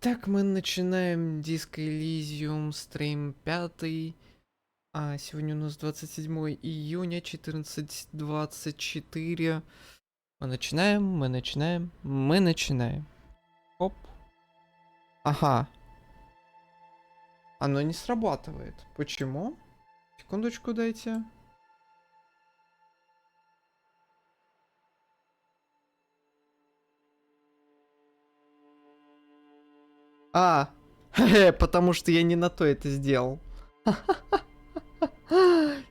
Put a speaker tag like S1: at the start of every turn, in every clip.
S1: Итак, мы начинаем диско Elysium, стрим 5. Сегодня у нас 27 июня, 14:24. Мы начинаем. Оп. Ага, оно не срабатывает. Почему? Секундочку дайте. Потому что я не на то это сделал.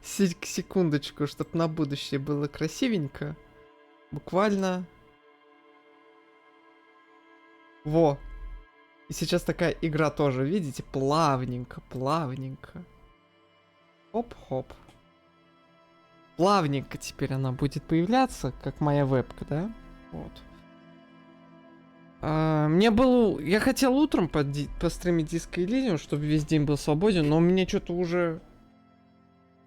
S1: Секундочку, чтобы на будущее было красивенько. Буквально. Во. И сейчас такая игра тоже, видите, плавненько, плавненько. Хоп-хоп. Плавненько теперь она будет появляться, как моя вебка, да? Вот. Я хотел утром постримить диско Elysium, чтобы весь день был свободен, но у меня что-то уже...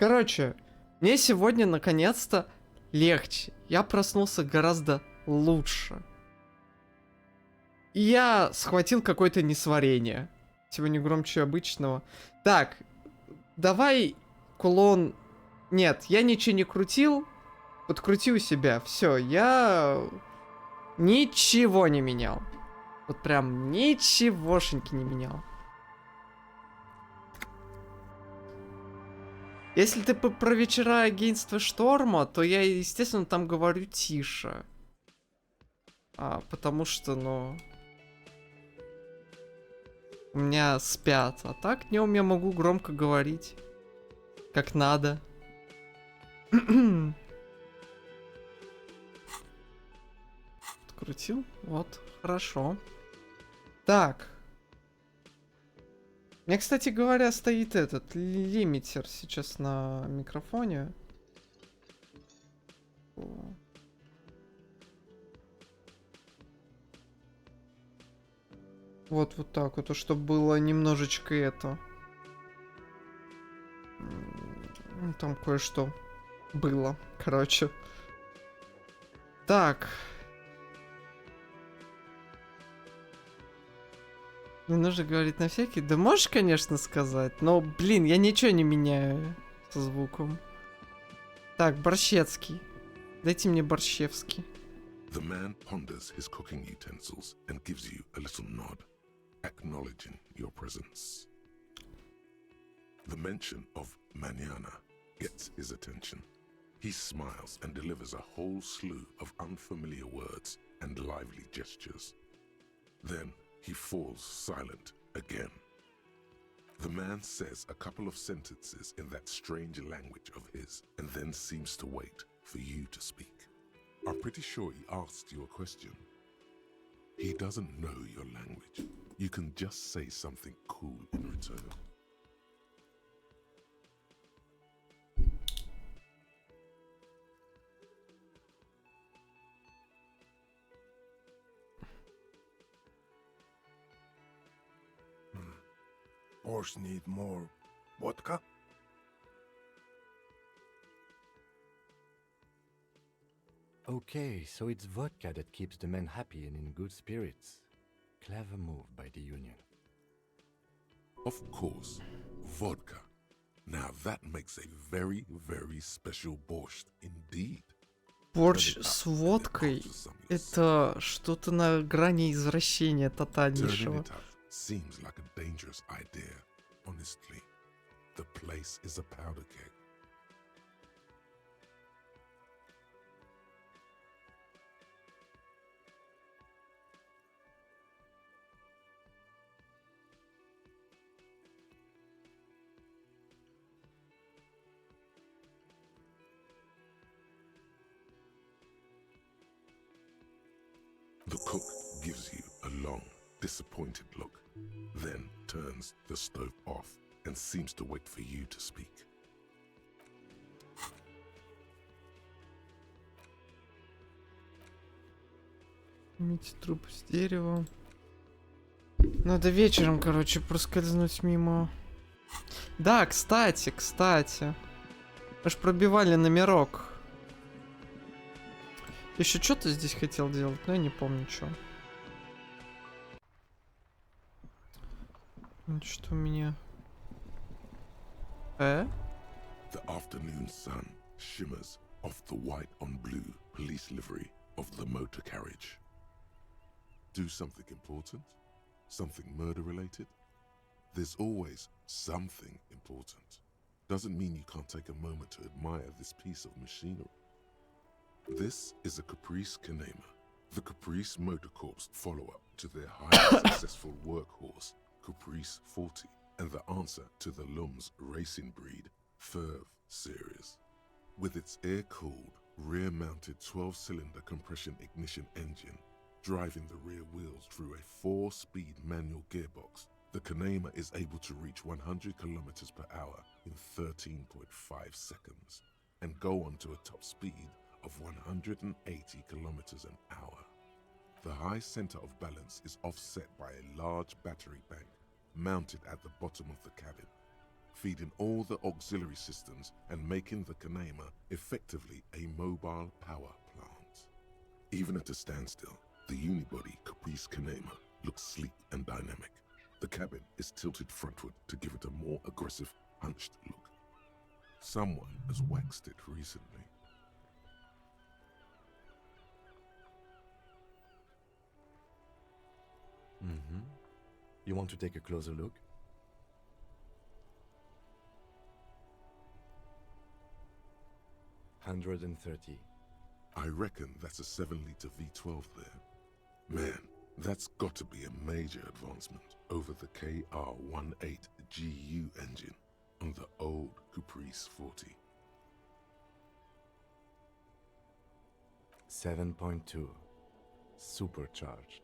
S1: Короче, мне сегодня наконец-то легче. Я проснулся гораздо лучше. И я схватил какое-то несварение. Сегодня громче обычного. Так, давай кулон... Нет, я ничего не крутил. Подкрути у себя. Все, я... Ничего не менял. Вот прям ничегошеньки не менял. Если ты про вечера агентства Шторма, то я, естественно, там говорю тише. Потому что, ну... У меня спят. А так днем я могу громко говорить. Как надо. Открутил? Вот, хорошо. Так. У меня, кстати говоря, стоит этот лимитер сейчас на микрофоне. Вот так вот, чтобы было немножечко это. Там кое-что было, короче. Так. Не нужно говорить на всякий. Да можешь, конечно, сказать. Но, блин, я ничего не меняю со звуком. Так, Борщевский. Дайте мне Борщевский.
S2: The man ponders his cooking utensils and gives you a little nod, acknowledging your presence. The mention of mañana gets his attention. He smiles and delivers a whole slew of unfamiliar words and lively gestures. Then he falls silent again. The man says a couple of sentences in that strange language of his and then seems to wait for you to speak. I'm pretty sure he asked you a question. He doesn't know your language. You can just say something cool in return.
S3: Horse need more vodka?
S4: Okay, so it's vodka that keeps the men happy and in good spirits. Clever move by the Union.
S2: Of course, vodka. Now that makes a very, very special borscht indeed.
S1: Борщ с водкой — это что-то на грани извращения тотальнейшего.
S2: Seems like a dangerous idea. Honestly, the place is a powder keg. The cook gives you a long, disappointed look, then turns the stove off and seems to wait for you to speak.
S1: Имейте труб с дерева. Надо вечером, короче, проскользнуть мимо. Да, кстати. Мы ж пробивали номерок. Еще что-то здесь хотел делать, но я не помню, что. Что у меня?
S2: The afternoon sun shimmers off the white on blue police livery of the motor carriage. Do something important? Something murder related? There's always something important. Doesn't mean you can't take a moment to admire this piece of machinery. This is a Caprice Canema, the Caprice Motor Corps follow-up to their highly successful workhorse, Caprice 40, and the answer to the Lum's racing breed, Ferv series. With its air-cooled, rear-mounted 12-cylinder compression ignition engine, driving the rear wheels through a 4-speed manual gearbox, the Canema is able to reach 100 kilometers per hour in 13.5 seconds and go on to a top speed of 180 kilometers an hour. The high center of balance is offset by a large battery bank mounted at the bottom of the cabin, feeding all the auxiliary systems and making the Canema effectively a mobile power plant. Even at a standstill, the unibody Caprice Canema looks sleek and dynamic. The cabin is tilted frontward to give it a more aggressive, hunched look. Someone has waxed it recently.
S4: Mm-hmm. You want to take a closer look? $130.
S2: I reckon that's a 7-liter V12 there. Man, that's got to be a major advancement over the KR18GU engine on the old Caprice 40.
S4: 7.2. Supercharged.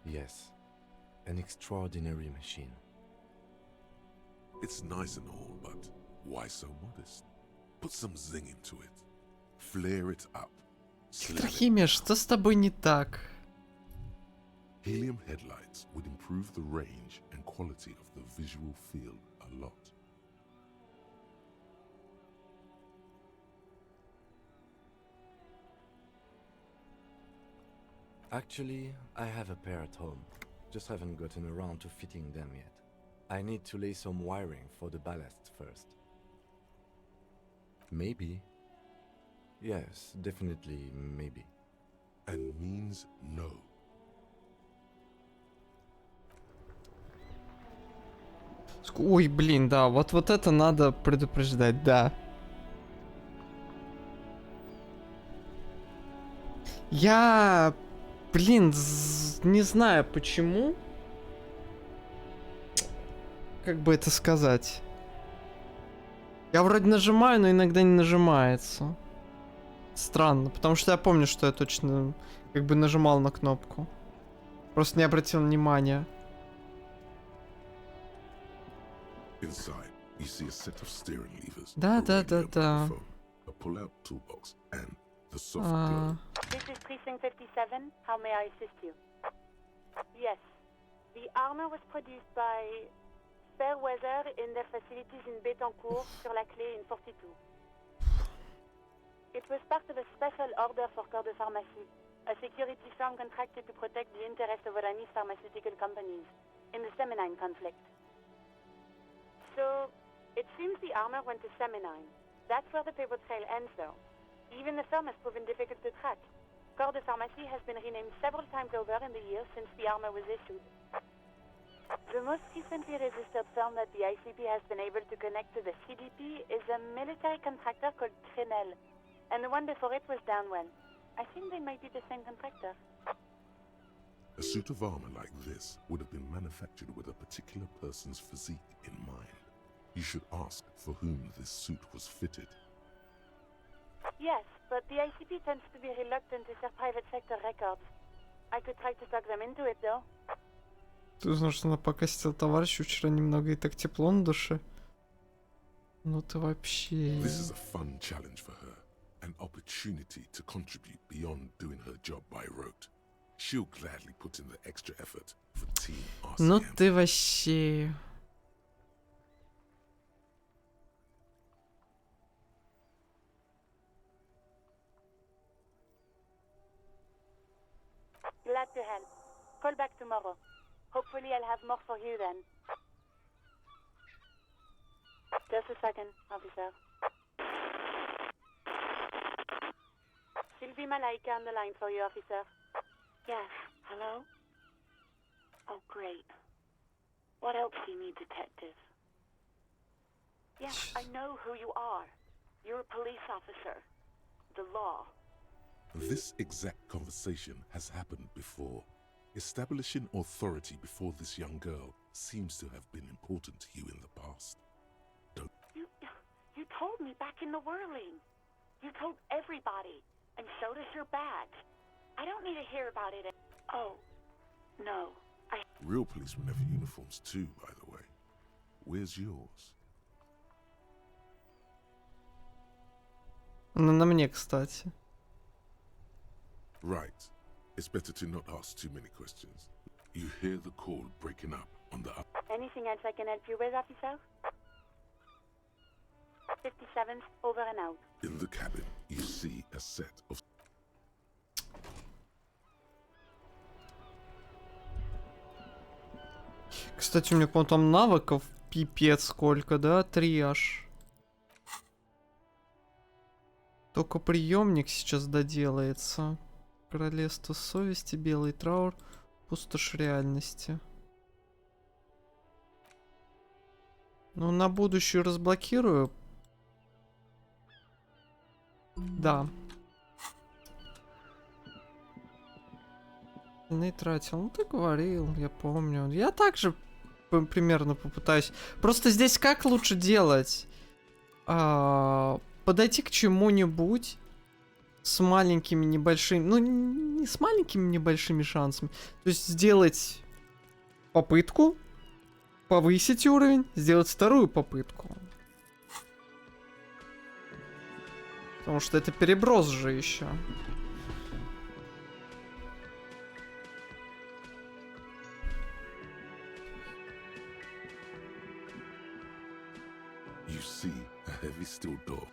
S4: Yes, an extraordinary machine.
S2: It's nice and all, but why so modest? Put some zing into it. Flare it up. Slim it.
S1: Трохимия, что с тобой не так?
S2: Helium headlights would improve the range and quality of the visual field a lot.
S4: Actually, I have a pair at home. Just haven't gotten around to fitting them yet. I need to lay some wiring for the ballast first. Maybe. Yes, definitely maybe.
S2: And means no.
S1: Ой, блин, да, вот это надо предупреждать, да. Я, блин, не знаю почему. Как бы это сказать? Я вроде нажимаю, но иногда не нажимается. Странно, потому что я помню, что я точно как бы нажимал на кнопку. Просто не обратил внимания.
S2: Inside, you see a set of steering levers,
S1: Да,
S2: a
S1: да, да,
S2: radio
S1: да.
S2: microphone, a pull-out toolbox, and the soft glow.
S5: This is Precinct 57. How may I assist you? Yes. The armor was produced by Fairweather in their facilities in Betancourt, sur la Clé in 42. It was part of a special order for Corps de Pharmacie, a security firm contracted to protect the interests of Oranese pharmaceutical companies in the Semenine conflict. So, it seems the armor went to Semenine. That's where the paper trail ends, though. Even the firm has proven difficult to track. Corps de Pharmacie has been renamed several times over in the years since the armor was issued. The most recently registered firm that the ICP has been able to connect to the CDP is a military contractor called Trinell, and the one before it was Downwell. I think they might be the same contractor.
S2: A suit of armor like this would have been manufactured with a particular person's physique in mind. You should ask for whom this suit was fitted.
S5: Yes, but the ICP tends to be reluctant to share private sector records. I could try to talk them into it, though.
S1: Ты узнал, что она покосила товарищу вчера немного и так тепло на душе. Ну ты вообще...
S2: This is a fun challenge for her, an opportunity to contribute beyond doing her job by rote. She'll gladly put in the extra effort for Team RCM.
S1: Ну ты вообще...
S5: Glad to help. Call back tomorrow. Hopefully I'll have more for you then. Just a second, officer. Sylvie Malaika on the line for you, officer. Yes, hello? Oh, great. What else do you need, detective? Yes, I know who you are. You're a police officer. The law.
S2: This exact conversation has happened before. Establishing authority before this young girl seems to have been important to you in the past.
S5: You told me back in the whirling. You told everybody, and so does your badge. I don't need to hear about it. Oh, no.
S2: Real policemen have uniforms too, by the way. Where's yours?
S1: Она на мне, кстати.
S2: Right. It's better to not ask too many questions. You hear the call breaking up on the up.
S5: Anything else I can help you with, officer? 57th, over and out.
S2: In the cabin, you see a set of...
S1: Кстати, у меня, по-моему, там навыков пипец сколько, да? 3 аж. Только приемник сейчас доделается. Королевство совести, белый траур, пустошь реальности. Ну, на будущее разблокирую. Да. Не тратил. Ну, ты говорил, я помню. Я также примерно попытаюсь. Просто здесь как лучше делать? Подойти к чему-нибудь с маленькими небольшими... Ну, не с маленькими небольшими шансами. То есть сделать попытку, повысить уровень, сделать вторую попытку. Потому что это переброс же еще.
S2: You see a heavy steel door.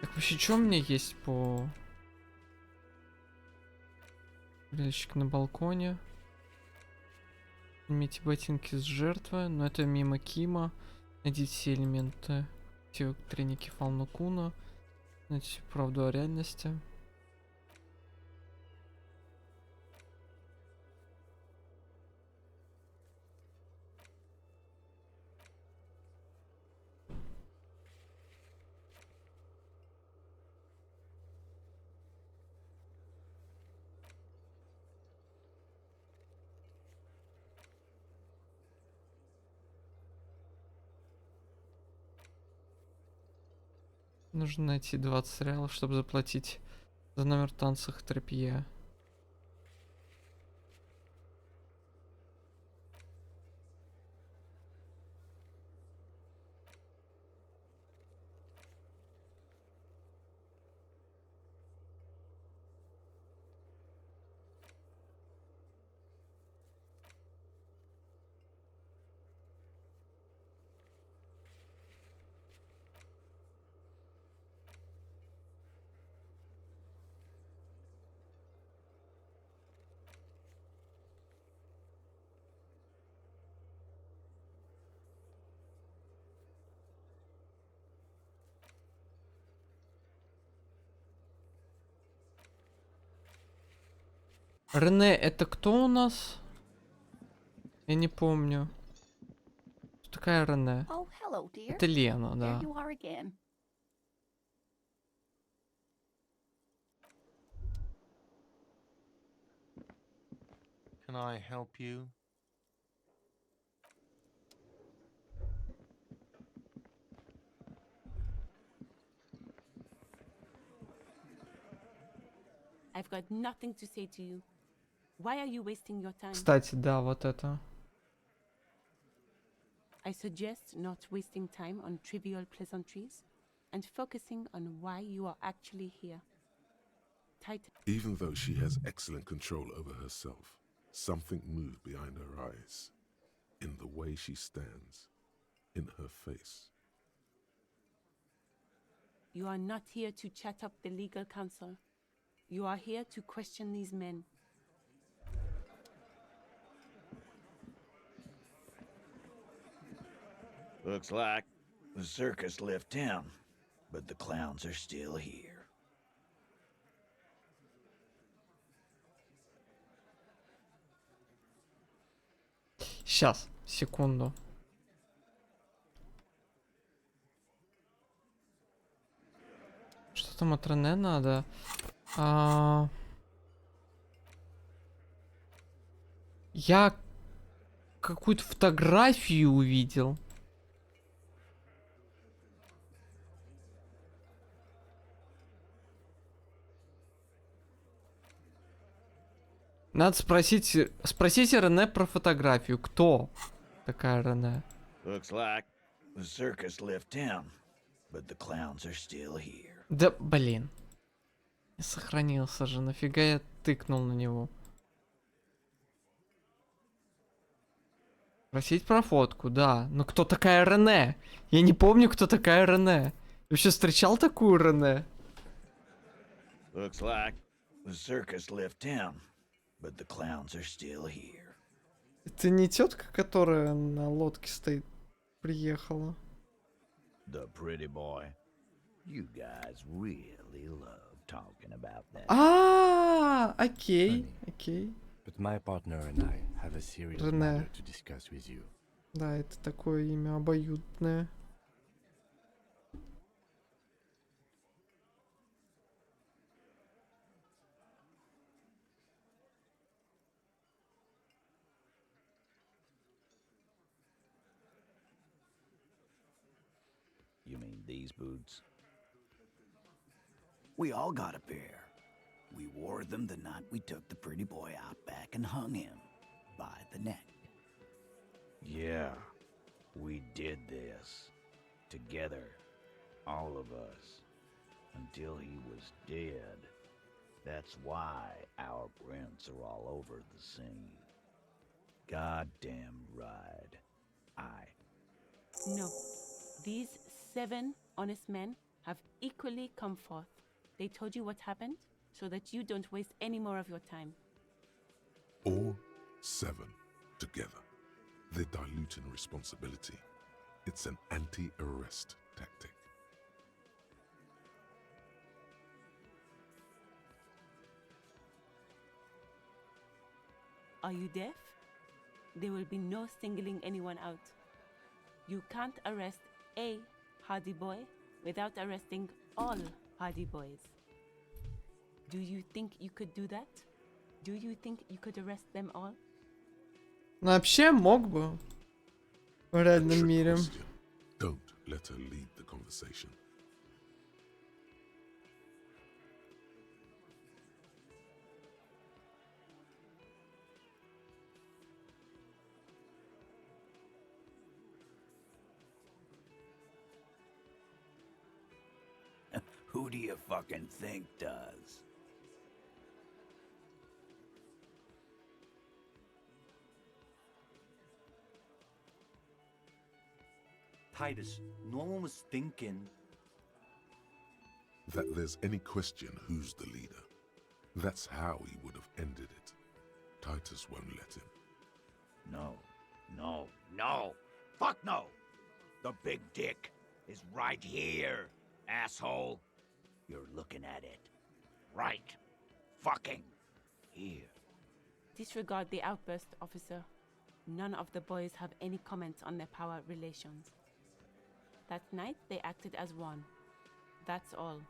S1: Так, вообще, что у меня есть по... Ящик на балконе. Имейте ботинки с жертвы, но это мимо Кима. Найдите все элементы. Те треники Фауна Куна. Найдите правду о реальности. Нужно найти 20 реалов, чтобы заплатить за номер в танцах Трепье. Рене, это кто у нас? Я не помню. Кто такая Рене?
S6: Oh, hello, dear.
S1: Это Лена,
S6: There
S1: да.
S6: you are again.
S7: Can I help you?
S6: I've got nothing to say to you. Why are you wasting your time?
S1: Кстати, да, вот это.
S6: I suggest not wasting time on trivial pleasantries and focusing on why you are actually here. Titan.
S2: Even though she has excellent control over herself, something moved behind her eyes, in the way she stands, in her face.
S6: You are not here to chat up the legal counsel. You are here to question these men.
S8: Looks like the circus left town, but the clowns are still here.
S1: Сейчас, секунду. Что там от Рене надо? Я какую-то фотографию увидел. Надо спросите Рене про фотографию. Кто такая Рене?
S8: Looks like the circus left town, but the clowns are still here.
S1: Да, блин. Не сохранился же, нафига я тыкнул на него. Просить про фотку, да. Но кто такая Рене? Я не помню, кто такая Рене. Ты вообще встречал такую Рене?
S8: Looks like the circus left town, but the clowns are still here.
S1: Это не тетка, которая на лодке стоит, приехала.
S8: The pretty boy. You guys really love talking about that.
S1: Окей,
S4: Honey.
S1: окей.
S4: But my partner and I have a serious
S1: René.
S4: matter to discuss with you.
S1: Да, это такое имя обоюдное.
S8: You mean these boots? We all got a pair. We wore them the night we took the pretty boy out back and hung him by the neck. Yeah, we did this. Together. All of us. Until he was dead. That's why our prints are all over the scene. Goddamn right.
S6: No. These 7 honest men have equally come forth. They told you what happened so that you don't waste any more of your time.
S2: All 7 together. They're diluting responsibility. It's an anti-arrest tactic.
S6: Are you deaf? There will be no singling anyone out. You can't arrest a Hardy Boy without arresting all Hardy Boys. Do you think you could do that? Do you think you could arrest them all?
S1: Ну, вообще мог бы. В
S2: A
S1: реальном
S2: trick
S1: мире.
S2: question. Don't let her lead the conversation.
S8: Who do you fucking think does?
S9: Titus, no one was thinking.
S2: That there's any question who's the leader. That's how he would have ended it. Titus won't let him.
S8: No, no, no. Fuck no! The big dick is right here, asshole. You're looking at it. Right. Fucking here.
S6: Disregard the outburst, officer. None of the boys have any comments on their power relations. That night, they acted as one. That's all.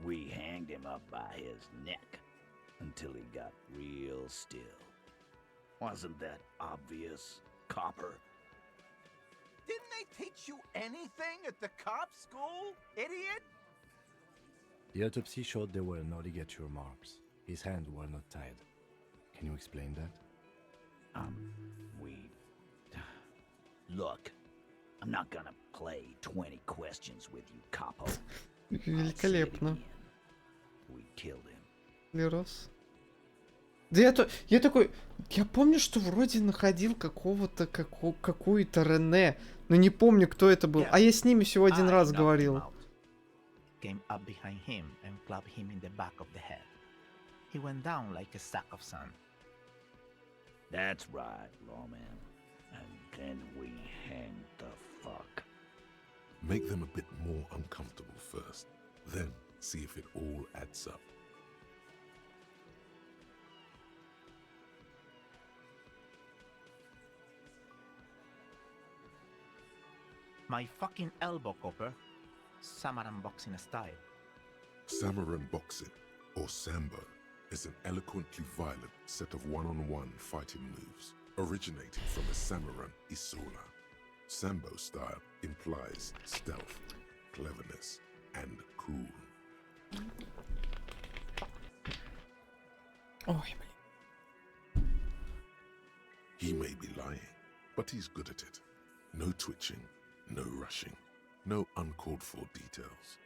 S8: We hanged him up by his neck until he got real still. Wasn't that obvious, copper?
S9: Didn't they teach you anything at the cop school, idiot?
S4: The autopsy showed there were no ligature marks. His hands were not tied. Can you explain that?
S8: We... Look, I'm not gonna play 20 questions with you, capo. I'll say it
S1: Великолепно.
S8: again. We killed him.
S1: Лерос. Да я такой, я помню, что вроде находил какого-то, какую-то Рене, но не помню, кто это был. А я с ними всего один раз говорил.
S9: Came up behind him and clubbed him in the back of the head. He went down like a sack of sand.
S8: That's right, lawman. And then we hang the fuck.
S2: Make them a bit more uncomfortable first, then see if it all adds up.
S9: My fucking elbow, Copper. Samaran boxing style.
S2: Samaran boxing, or Sambo, is an eloquently violent set of one-on-one fighting moves originating from a Samaran Isola. Sambo style implies stealth, cleverness, and cool.
S1: Ой, блин.
S2: He may be lying, but he's good at it. No twitching, no rushing, no uncalled for details.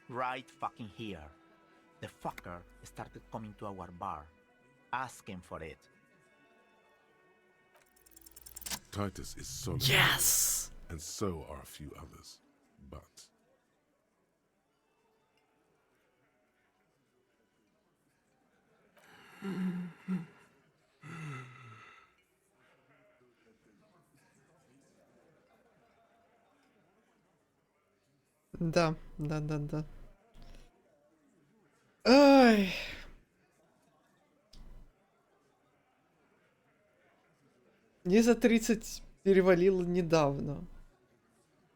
S9: Right fucking here. The fucker started coming to our bar, asking for it.
S2: Titus is solid.
S1: Yes!
S2: And so are a few others. But
S1: Да, да. Ай. Мне за 30 перевалило недавно.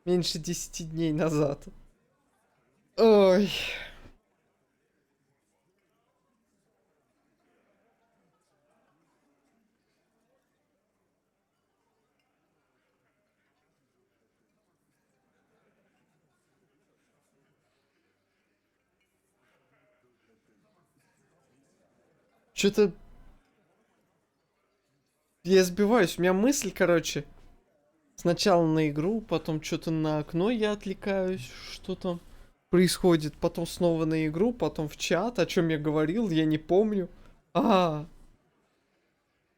S1: Меньше 10 дней назад. Ой. Что-то... Я сбиваюсь. У меня мысль, короче. Сначала на игру, потом что-то на окно я отвлекаюсь. Что там происходит. Потом снова на игру, потом в чат. О чем я говорил, я не помню. Пару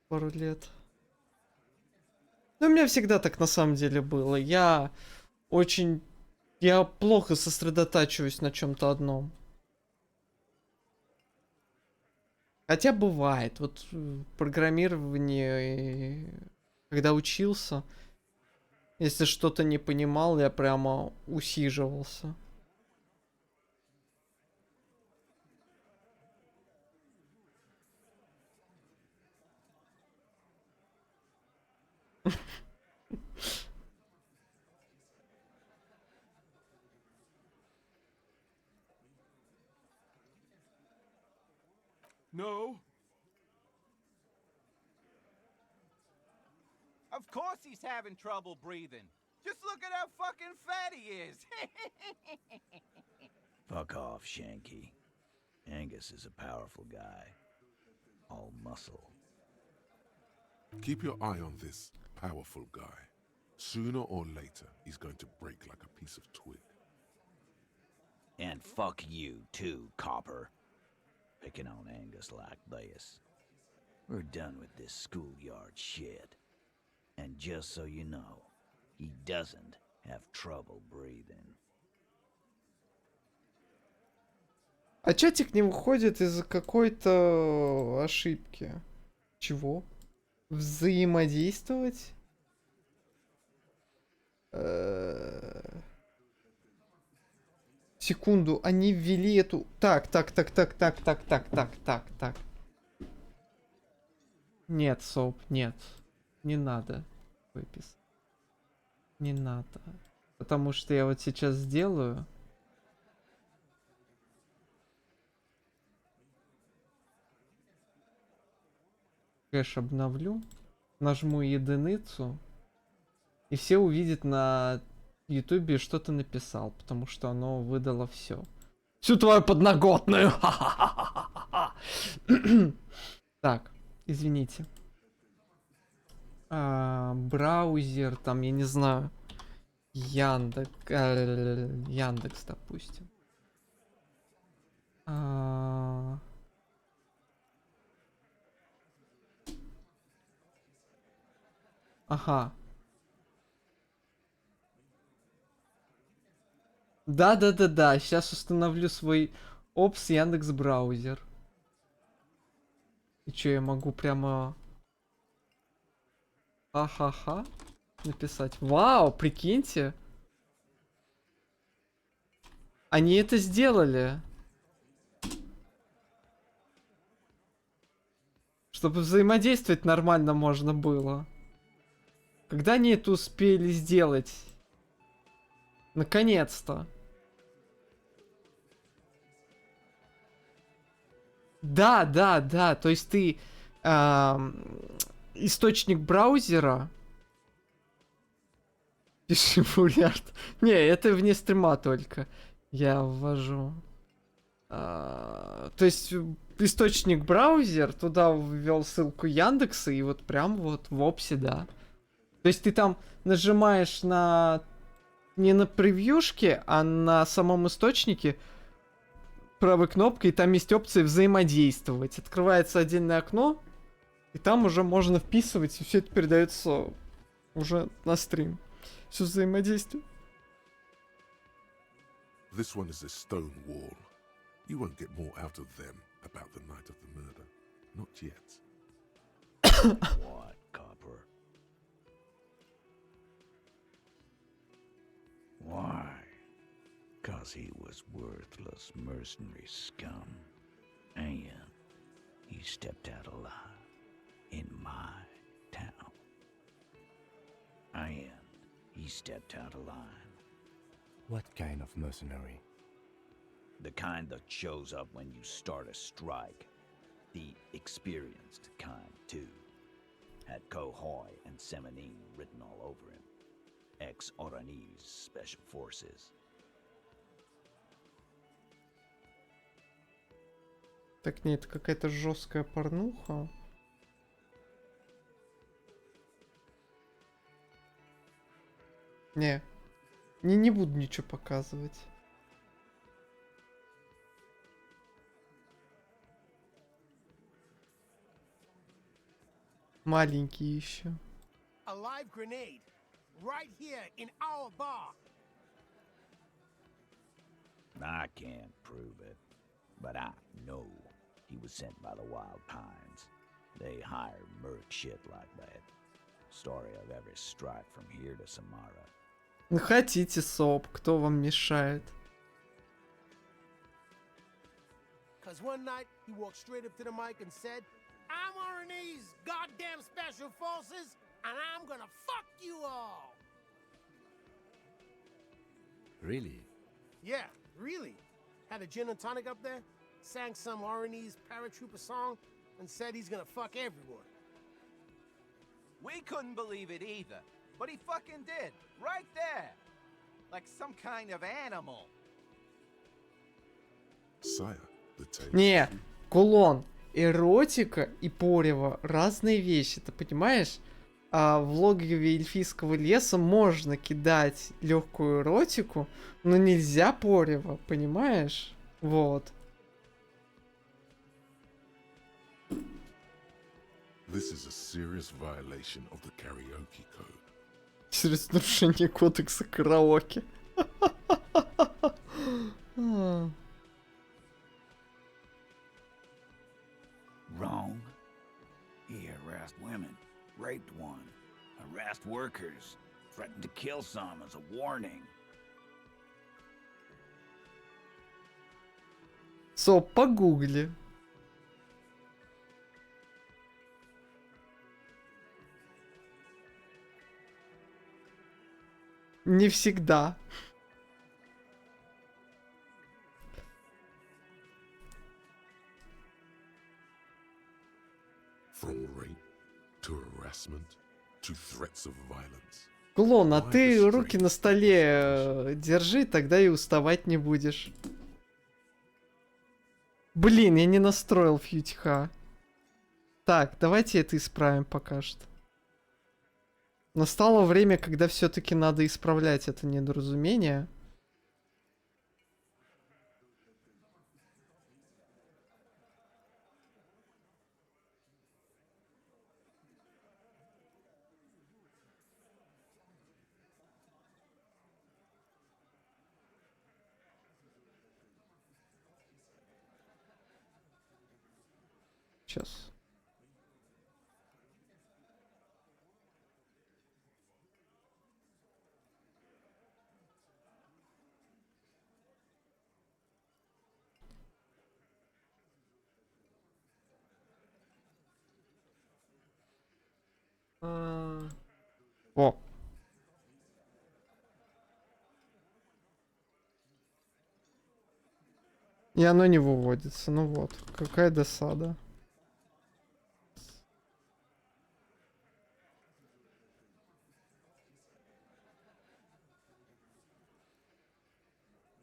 S1: лет. Ну, у меня всегда так на самом деле было. Я плохо сосредотачиваюсь на чем-то одном. Хотя бывает. Вот в программировании, когда учился, если что-то не понимал, я прямо усиживался.
S9: No. Of course he's having trouble breathing. Just look at how fucking fat he is.
S8: Fuck off, Shanky. Angus is a powerful guy. All muscle.
S2: keep your eye on this powerful guy. Sooner or later, he's going to break like a piece of twig.
S8: And fuck you too, Copper. Picking on Angus like this. We're done with this schoolyard shit. And just so you know, he doesn't have trouble breathing.
S1: А чатик не выходит из-за какой-то ошибки. Чего? Взаимодействовать? Секунду, они ввели эту... Так. Нет, Соп, нет. Не надо выписать. Не надо. Потому что я вот сейчас сделаю. Кэш обновлю. Нажму единицу. И все увидят на Ютубе, что ты написал. Потому что оно выдало все. Всю твою подноготную. Так, извините. Браузер, там, я не знаю. Яндекс, допустим. Ага. Да. Сейчас установлю свой Опс Яндекс браузер. И что, я могу прямо... Ха-ха-ха. Написать. Вау, прикиньте. Они это сделали. Чтобы взаимодействовать нормально можно было. Когда они это успели сделать? Наконец-то. Да. То есть ты источник браузера. Пиши фулярд. Не, это вне стрима только. Я ввожу. То есть источник браузер, туда ввел ссылку Яндекса, и вот прям вот в опсе, да. То есть ты там нажимаешь на... Не на превьюшке, а на самом источнике правой кнопкой, и там есть опция взаимодействовать. Открывается отдельное окно, и там уже можно вписывать, и все это передается уже на стрим. Все взаимодействие.
S2: This one is a stone wall. You won't get more out of them about the night of the murder. Not yet.
S8: What, Copper? Why? 'Cause he was worthless mercenary scum. And he stepped out alive in my town. And he stepped out alive.
S4: What kind of mercenary?
S8: The kind that shows up when you start a strike. The experienced kind, too. Had Kohoy and Semenine written all over him. Ex-Oranese Special Forces.
S1: Так, нет, это какая-то жесткая порнуха. Не буду ничего показывать. Маленький еще.
S3: A live grenade. Right here in our bar.
S8: I can't prove it, but I know he was sent by the Wild Pines. They hire merc shit like that. Story of every strike from here to Samara.
S1: Ну хотите соп, кто вам мешает?
S3: Cause one night he walked straight up to the mic and said, I'm RNA's goddamn special forces, and I'm gonna fuck you all.
S4: Really?
S3: Yeah, really. Had a gin and tonic up there, sang some RNA's paratrooper song, and said he's gonna fuck everyone.
S10: We couldn't believe it either, but he fucking did, right there. Like some kind of animal.
S2: Sire, the tape.
S1: Не, кулон. Эротика и порево разные вещи, ты понимаешь? А в логове эльфийского леса можно кидать легкую эротику, но нельзя порево, понимаешь? Вот.
S2: This is a serious violation of the karaoke code.
S1: Через нарушение кодекса караоке.
S8: Wrong. He harassed women, raped one, harassed workers, threatened to kill some as a warning.
S1: Соп, погугли. Не всегда.
S2: From rape to harassment to threats of violence.
S1: Кулон, а
S2: Why
S1: ты
S2: the
S1: руки
S2: strange
S1: на столе
S2: juxtaposition?
S1: держи, тогда и уставать не будешь. Блин, я не настроил фьютиха. Так, давайте это исправим пока что. Настало время, когда все-таки надо исправлять это недоразумение. Сейчас. О. И оно не выводится. Ну вот, какая досада.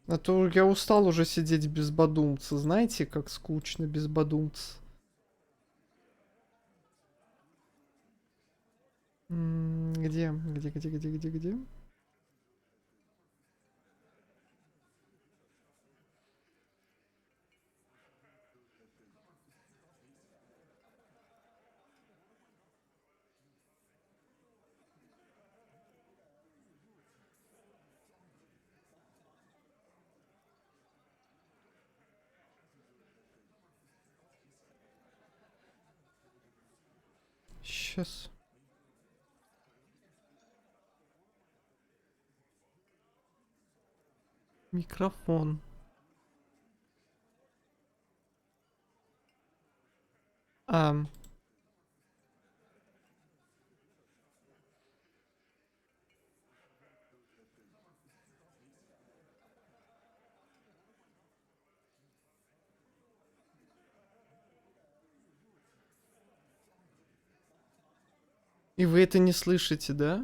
S1: А то я устал уже сидеть без бадумца. Знаете, как скучно без бадумца. Где? Где? Сейчас. Микрофон. И вы это не слышите, да?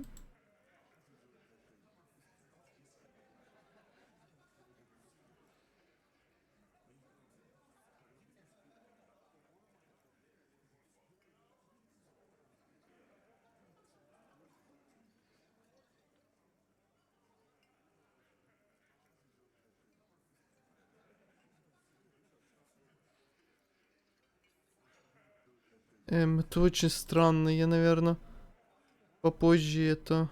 S1: Это очень странно. Я, наверное, попозже это...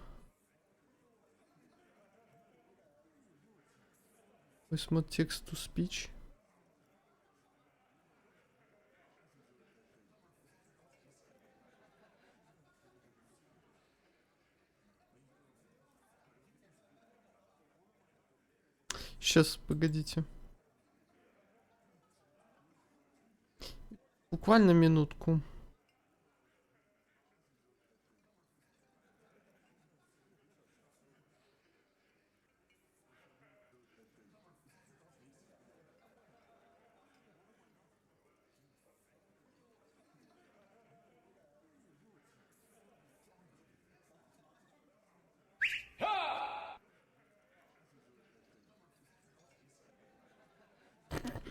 S1: Возьму text to speech. Сейчас, погодите. Буквально минутку.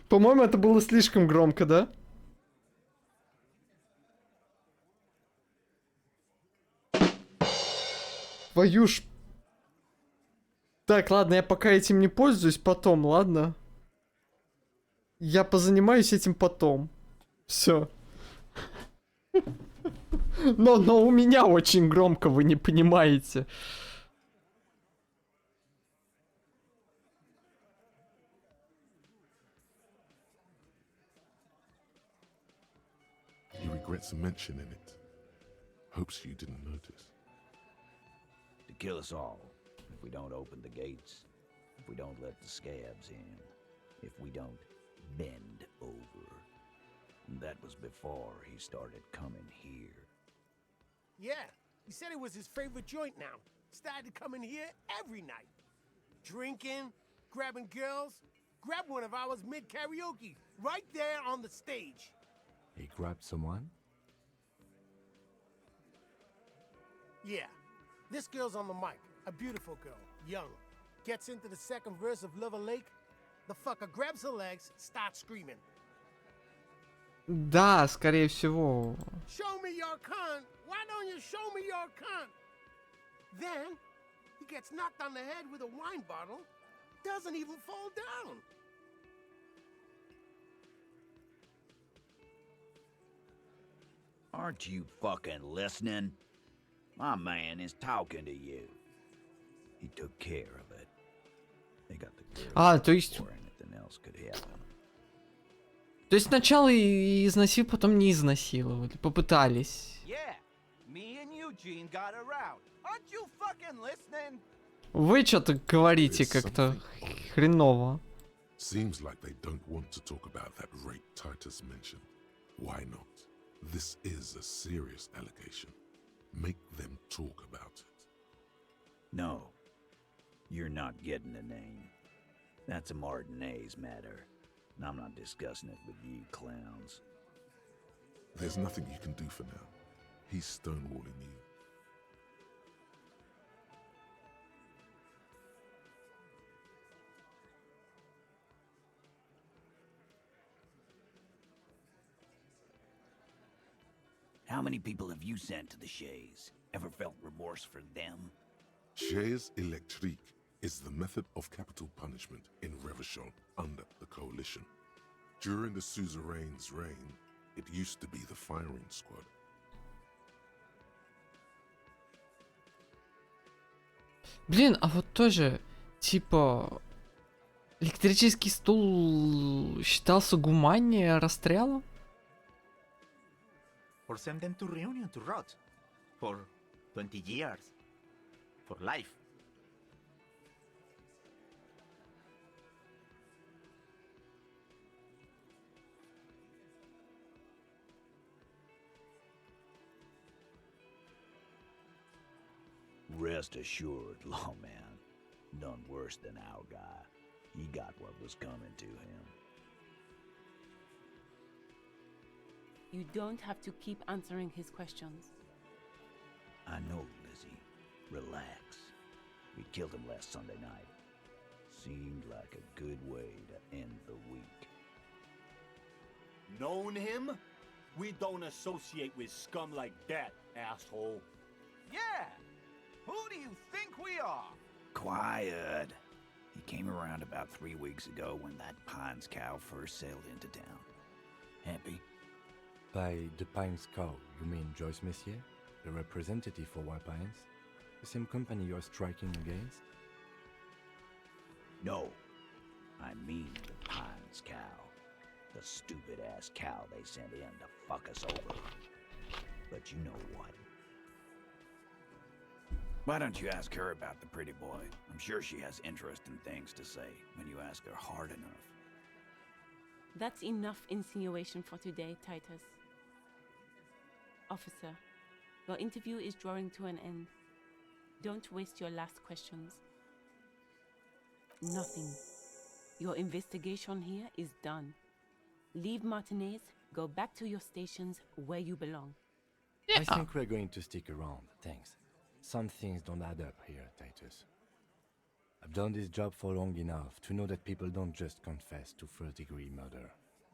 S1: По-моему, это было слишком громко, да? Твою ж... Так, ладно, я пока этим не пользуюсь, потом, ладно? Я позанимаюсь этим потом. Все. Но у меня очень громко, вы не понимаете.
S2: He regrets mentioning it. Hopes you didn't notice.
S8: To kill us all, if we don't open the gates, if we don't let the scabs in, if we don't bend over. That was before he started coming here.
S3: Yeah, he said it was his favorite joint now. Started coming here every night. Drinking, grabbing girls. Grabbed one of ours mid-karaoke, right there on the stage.
S4: He grabbed someone?
S3: Yeah, this girl's on the mic. A beautiful girl, young. Gets into the second verse of Lover Lake. The fucker grabs her legs, starts screaming.
S1: Да, скорее всего.
S3: Show me your cunt! Why don't you show me your cunt? Then, he gets knocked on the head with a wine bottle. Doesn't even fall down.
S8: Aren't you fucking listening? My man is talking to you. He took care of it. They got the girl
S1: То есть...
S8: before anything else could happen.
S1: То есть сначала и изнасиловали, потом не изнасиловали. Попытались.
S10: Yeah, me and Eugene got around. Aren't you fucking listening?
S1: Вы что-то говорите
S2: There's
S1: как-то
S2: something odd.
S1: хреново.
S2: Seems like they don't want to talk about that rape Titus mentioned. Why not? This is a serious allegation. Make them talk about it.
S8: No. You're not getting the name. That's a Martinez matter. And I'm not discussing it with you clowns.
S2: There's nothing you can do for now. He's stonewalling you.
S8: How many people have you sent to the Shays? Ever felt remorse for them?
S2: Chaise électrique is the method of capital punishment in Revachol under the Coalition. During the suzerain's reign, it used to be the firing squad.
S1: Блин, а вот тоже, типа, электрический стул считался гуманнее расстрела?
S9: Or send them to Reunion to rot. For 20 years. For life.
S8: Rest assured, lawman. None worse than our guy. He got what was coming to him.
S6: You don't have to keep answering his questions.
S8: I know, Lizzie. Relax. We killed him last Sunday night. Seemed like a good way to end the week.
S11: Known him? We don't associate with scum like that, asshole.
S10: Yeah! Who do you think we are?
S8: Quiet. He came around about 3 weeks ago when that Pines cow first sailed into town. Happy?
S4: By the Pines cow, you mean Joyce Messier, the representative for White Pines? The same company you're striking against?
S8: No. I mean the Pines cow. The stupid-ass cow they sent in to fuck us over. But you know what? Why don't you ask her about the pretty boy? I'm sure she has interesting things to say when you ask her hard enough.
S6: That's enough insinuation for today, Titus. Officer, your interview is drawing to an end. Don't waste your last questions. Nothing. Your investigation here is done. Leave Martinez, go back to your stations where you belong.
S4: I think we're going to stick around, thanks. Some things don't add up here, Titus. I've done this job for long enough to know that people don't just confess to first-degree murder.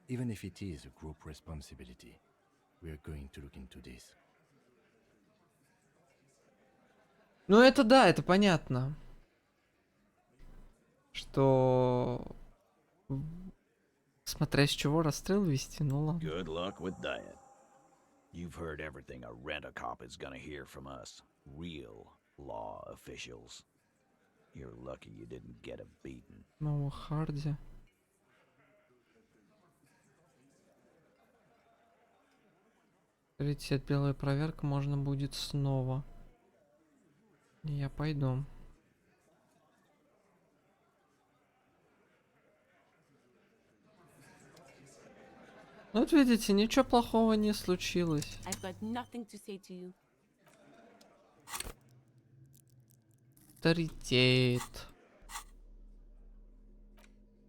S4: Even if it is a group responsibility, we're going to look into this.
S1: Ну это да, это понятно. Что... Смотря с чего расстрел вести, ну ладно.
S8: Good luck with that. You've heard everything a rent-a-cop is gonna hear from us. Real law officials. You're lucky you didn't get a beating.
S1: Ну, Харди. Приоритет, белая проверка, можно будет снова. Я пойду. Ну, вот видите, ничего плохого не случилось.
S6: I've got nothing to say to you.
S1: Авторитет.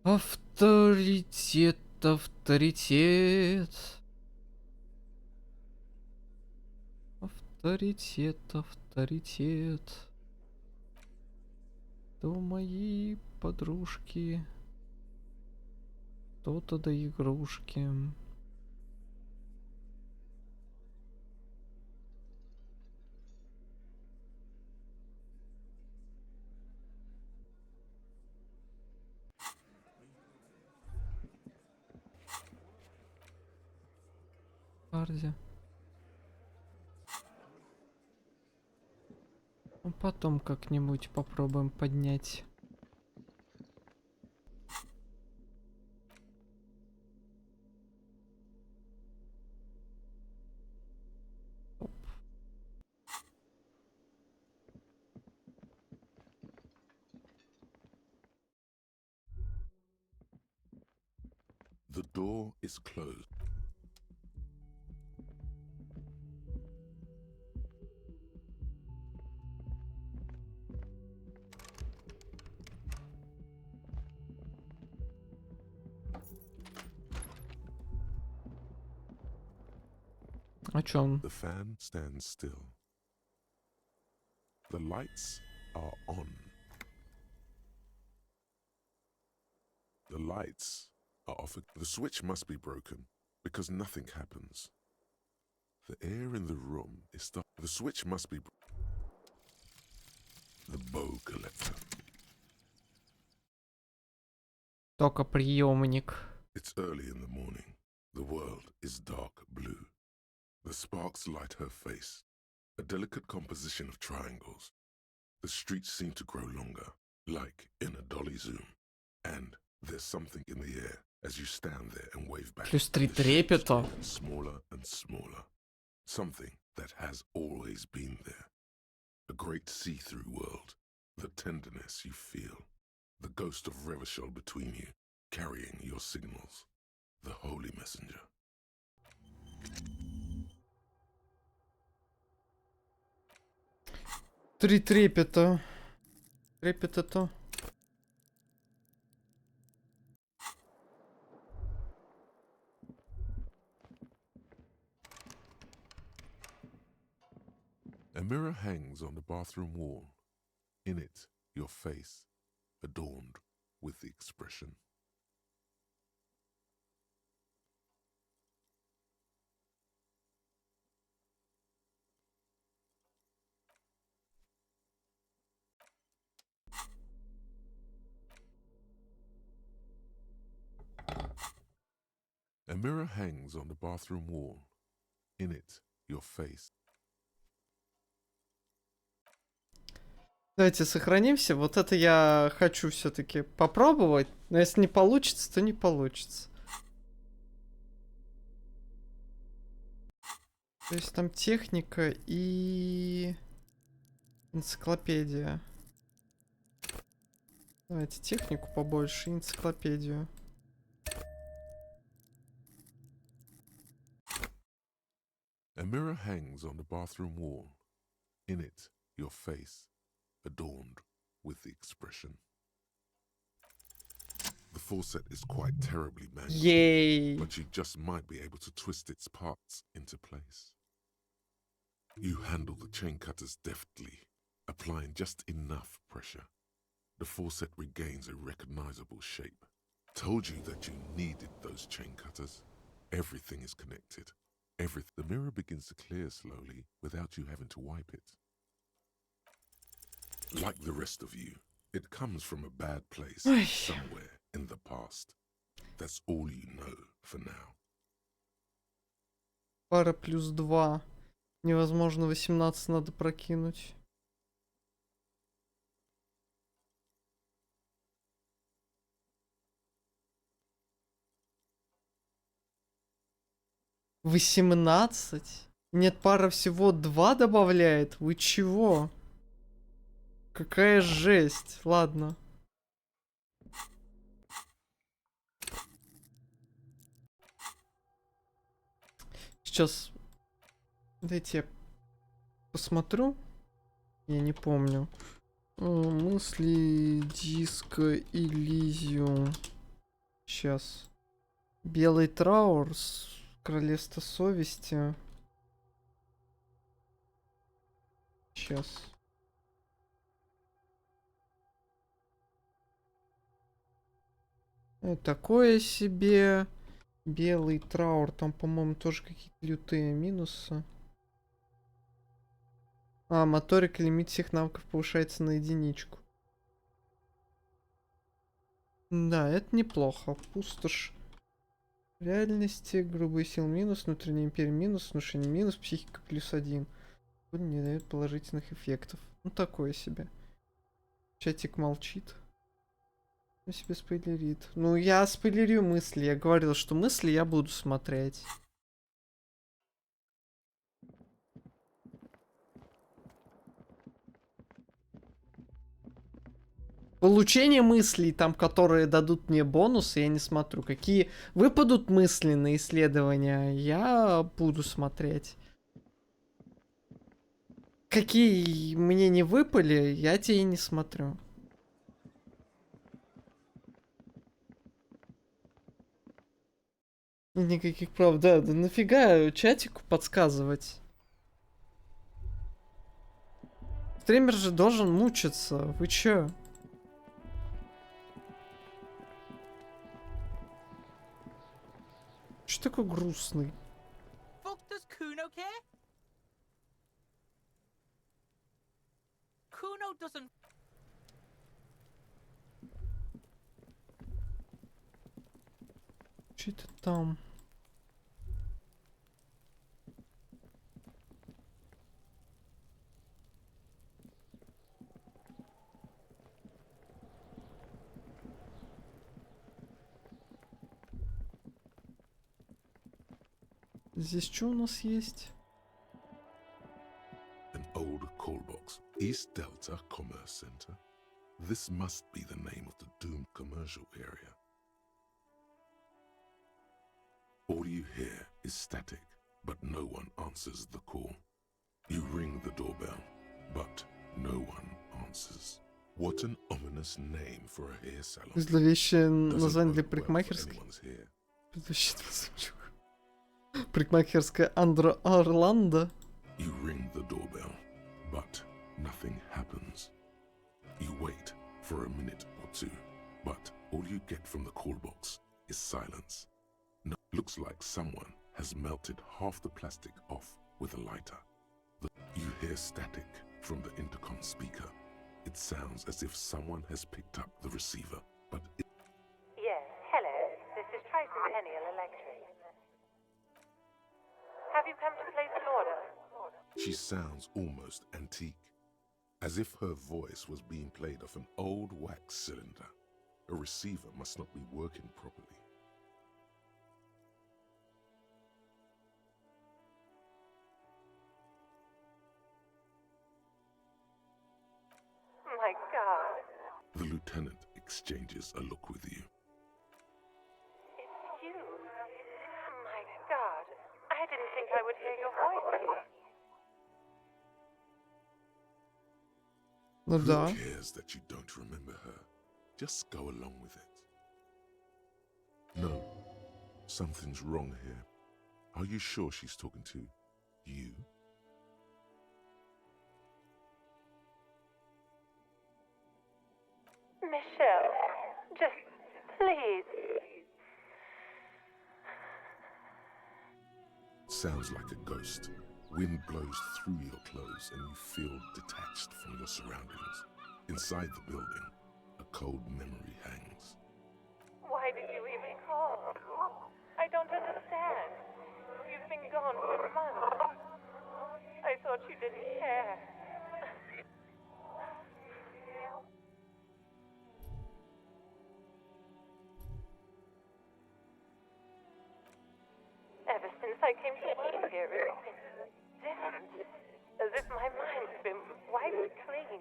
S1: Авторитет, авторитет. Авторитет, авторитет. То мои подружки. То-то до игрушки. Харди. Ну, потом как-нибудь попробуем поднять.
S2: The door is closed.
S1: О чем?
S2: The fan stands still. The lights are on. The lights are off. The switch must be broken because nothing happens. The air in the room is stuck. The switch must be. The bow collector.
S1: Только приемник.
S2: It's early in the morning. The world is dark blue. The sparks light her face. A delicate composition of triangles. The streets seem to grow longer, like in a dolly zoom. And there's something in the air as you stand there and wave back.
S1: Плюс 3
S2: The shapes
S1: трепета.
S2: get smaller and smaller. Something that has always been there. A great see-through world. The tenderness you feel. The ghost of Revachol between you, carrying your signals. The holy messenger.
S1: Три трепета. Трепет это.
S2: A mirror hangs on the bathroom wall. In it, your face, adorned with the expression. A mirror hangs on the bathroom wall. In it, your face.
S1: Давайте сохранимся. Вот это я хочу все-таки попробовать. Но если не получится, то не получится. То есть там техника и энциклопедия. Давайте технику побольше и энциклопедию.
S2: A mirror hangs on the bathroom wall. In it, your face, adorned with the expression. The faucet is quite terribly mangled,
S1: Yay!
S2: but you just might be able to twist its parts into place. You handle the chain cutters deftly, applying just enough pressure. The faucet regains a recognizable shape. Told you that you needed those chain cutters. Everything is connected. The mirror begins to clear slowly without you having to wipe it. Like the rest of you, it comes from a bad place somewhere in the past. That's all you know for now.
S1: Пара плюс 2. Невозможно, 18 надо прокинуть. «18? Нет, пара всего 2 добавляет? Вы чего? Какая жесть. Ладно. Сейчас. Дайте я посмотрю. Я не помню. Мысли диска Elysium. Сейчас. Белый траур. Королевство совести. Сейчас. Такое себе. Белый траур. Там, по-моему, тоже какие-то лютые минусы. Моторика, лимит всех навыков повышается на единичку. Да, это неплохо. Пустошь реальности, грубые силы минус, внутренняя империя минус, внушение минус, психика +1. Не дает положительных эффектов. Ну, такое себе. Чатик молчит. Я себе спойлерит. Ну, я спойлерю мысли. Я говорил, что мысли я буду смотреть. Получение мыслей, там, которые дадут мне бонусы, я не смотрю. Какие выпадут мысли на исследования, я буду смотреть. Какие мне не выпали, я те и не смотрю. Никаких прав, да нафига чатику подсказывать? Стример же должен мучиться, вы чё? Чё такой грустный?
S12: Fuck does Kuno care? Kuno doesn't.
S1: Чё это там? Здесь что у нас есть?
S2: An old call box. East Delta Commerce Center. This must be the name of the doomed commercial area. All you hear is static, but no one answers the call. You ring the doorbell, but no one answers. What an ominous name for a hair salon.
S1: Зловещее
S2: Doesn't
S1: название для
S2: bode well for
S1: парикмахерской.
S2: anyone's hair.
S1: Предыдущий двадцатчук. Парикмахерская Андро Орландо.
S2: You ring the doorbell, but nothing happens. You wait for a minute or two, but all you get from the call box is silence. No, looks like someone has melted half the plastic off with a lighter. You hear static from the intercom speaker. It sounds as if someone has picked up the receiver, but
S5: Yes, hello. This is Triton Peniel Electric. Have you come to place an order?
S2: she sounds almost antique, as if her voice was being played off an old wax cylinder. A receiver must not be working properly.
S5: My God.
S2: The lieutenant exchanges a look with you.
S5: It's you. My God. I didn't think I would hear your voice here.
S1: Ну да.
S2: Who cares that you don't remember her? Just go along with it. No, something's wrong here. Are you sure she's talking to you?
S5: Michelle, just please.
S2: Sounds like a ghost. Wind blows through your clothes and you feel detached from your surroundings. Inside the building, a cold memory hangs.
S5: Why did you even call? I don't understand. You've been gone for months. I thought you didn't care. Ever since I came to work here, it's been different. As if my mind's been wiped clean.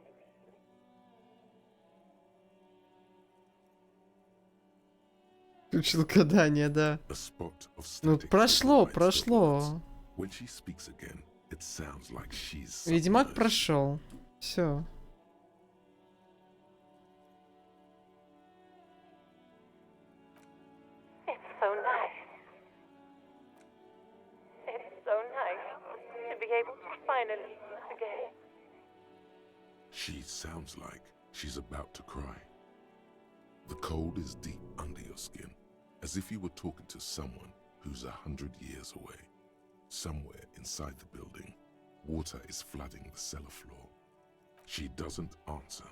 S1: Включил гадание, да.
S2: A spot of
S1: Ну,
S2: static
S1: прошло,
S2: overrides the
S1: прошло.
S2: words. When she speaks again, it sounds like she's
S1: Ведьмак
S2: submerged.
S1: прошел. Все.
S5: It's so nice. It's so nice to be able to finally meet again.
S2: She sounds like she's about to cry. The cold is deep under your skin, as if you were talking to someone who's 100 years away. Somewhere inside the building, water is flooding the cellar floor. She doesn't answer.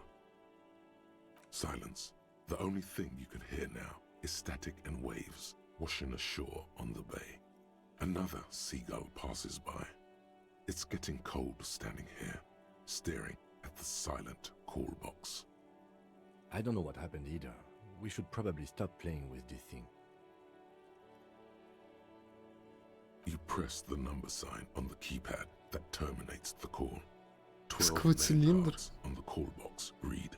S2: Silence. The only thing you can hear now is static and waves washing ashore on the bay. Another seagull passes by. It's getting cold standing here, staring at the silent call box.
S4: I don't know what happened either. We should probably stop playing with this thing.
S2: You press the number sign on the keypad that terminates the call. 12
S1: Сквозь
S2: name
S1: цилиндр.
S2: cards on the call box read.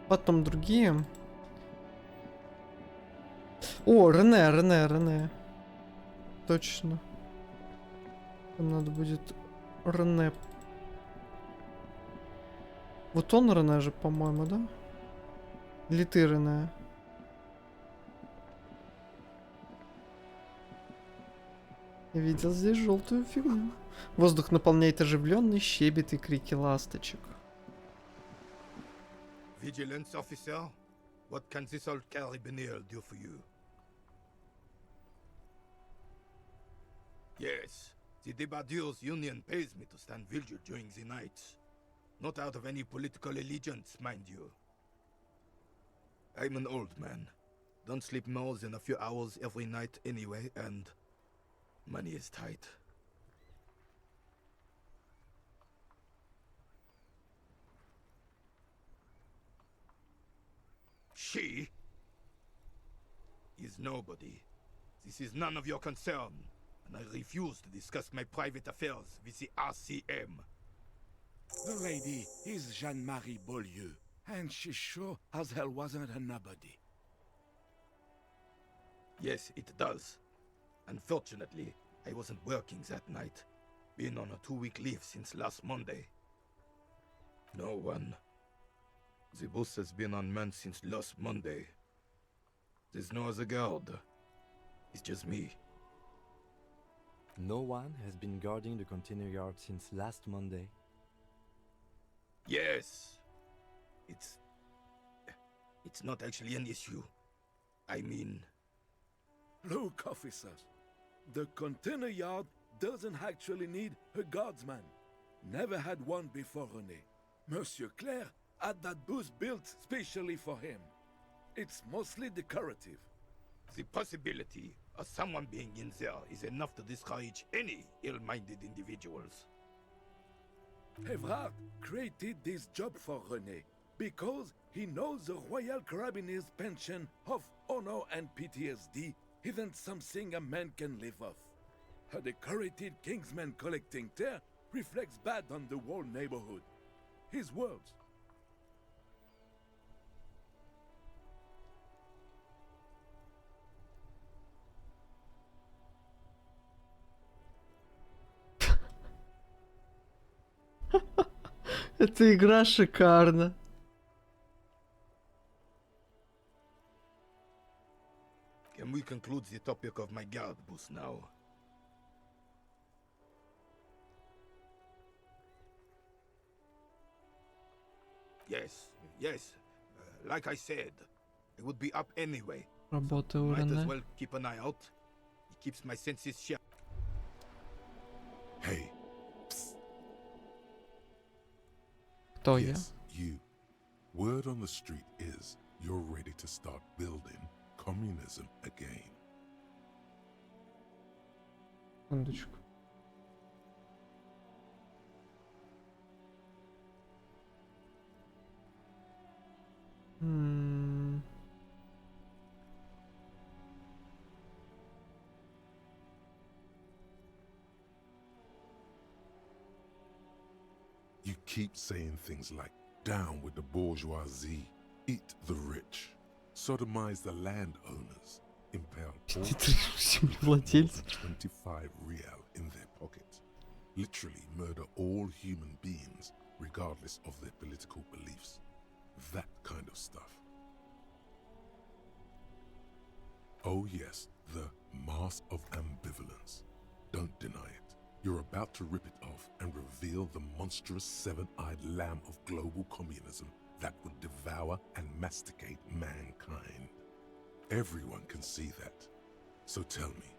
S1: Потом другие. О, Рене. Точно. Нам надо будет Рене. Вот он Рене же, по-моему, да? Или ты Рене? Я видел здесь желтую фигню. Воздух наполняет оживленный щебет и крики ласточек.
S13: Vigilance officer, what can this old carabiner do for you? Yes, the Debardeurs Union pays me to stand vigil during the night. Not out of any political allegiance, mind you. I'm an old man. Don't sleep more than a few hours every night anyway, and money is tight. She is nobody. This is none of your concern, and I refuse to discuss my private affairs with the RCM.
S14: The lady is Jeanne-Marie Beaulieu, and she sure as hell wasn't a nobody.
S13: Yes, it does. Unfortunately, I wasn't working that night. Been on a 2-week leave since last Monday. No one. The bus has been unmanned since last Monday. There's no other guard. It's just me.
S4: No one has been guarding the container yard since last Monday.
S13: Yes. It's not actually an issue. I mean...
S14: Look, officers. The container yard doesn't actually need a guardsman. Never had one before René. Monsieur Claire had that booth built specially for him. It's mostly decorative.
S13: The possibility of someone being in there is enough to discourage any ill-minded individuals.
S14: Evrard created this job for René because he knows the Royal Carabiners' pension of honor and PTSD isn't something a man can live off. A decorated Kingsman collecting tear reflects bad on the whole neighborhood. His words.
S1: Эта игра шикарна.
S13: Can we conclude the topic of my guard booth now? Yes. Like I said, I would be up anyway.
S1: Работа у
S13: Might as
S1: Рене.
S13: well keep an eye out. It keeps my senses sharp.
S2: Hey,
S1: Кто я?
S2: yes, you. Word on the street is you're ready to start building communism again.
S1: Секундочку.
S2: You keep saying things like, down with the bourgeoisie, eat the rich, sodomize the landowners, impale all
S1: Землевладельцы.
S2: 25 real in their pocket, literally murder all human beings regardless of their political beliefs. That kind of stuff. Oh yes, the mask of ambivalence. Don't deny it. You're about to rip it off and reveal the monstrous seven-eyed lamb of global communism that would devour and masticate mankind. Everyone can see that. So tell me,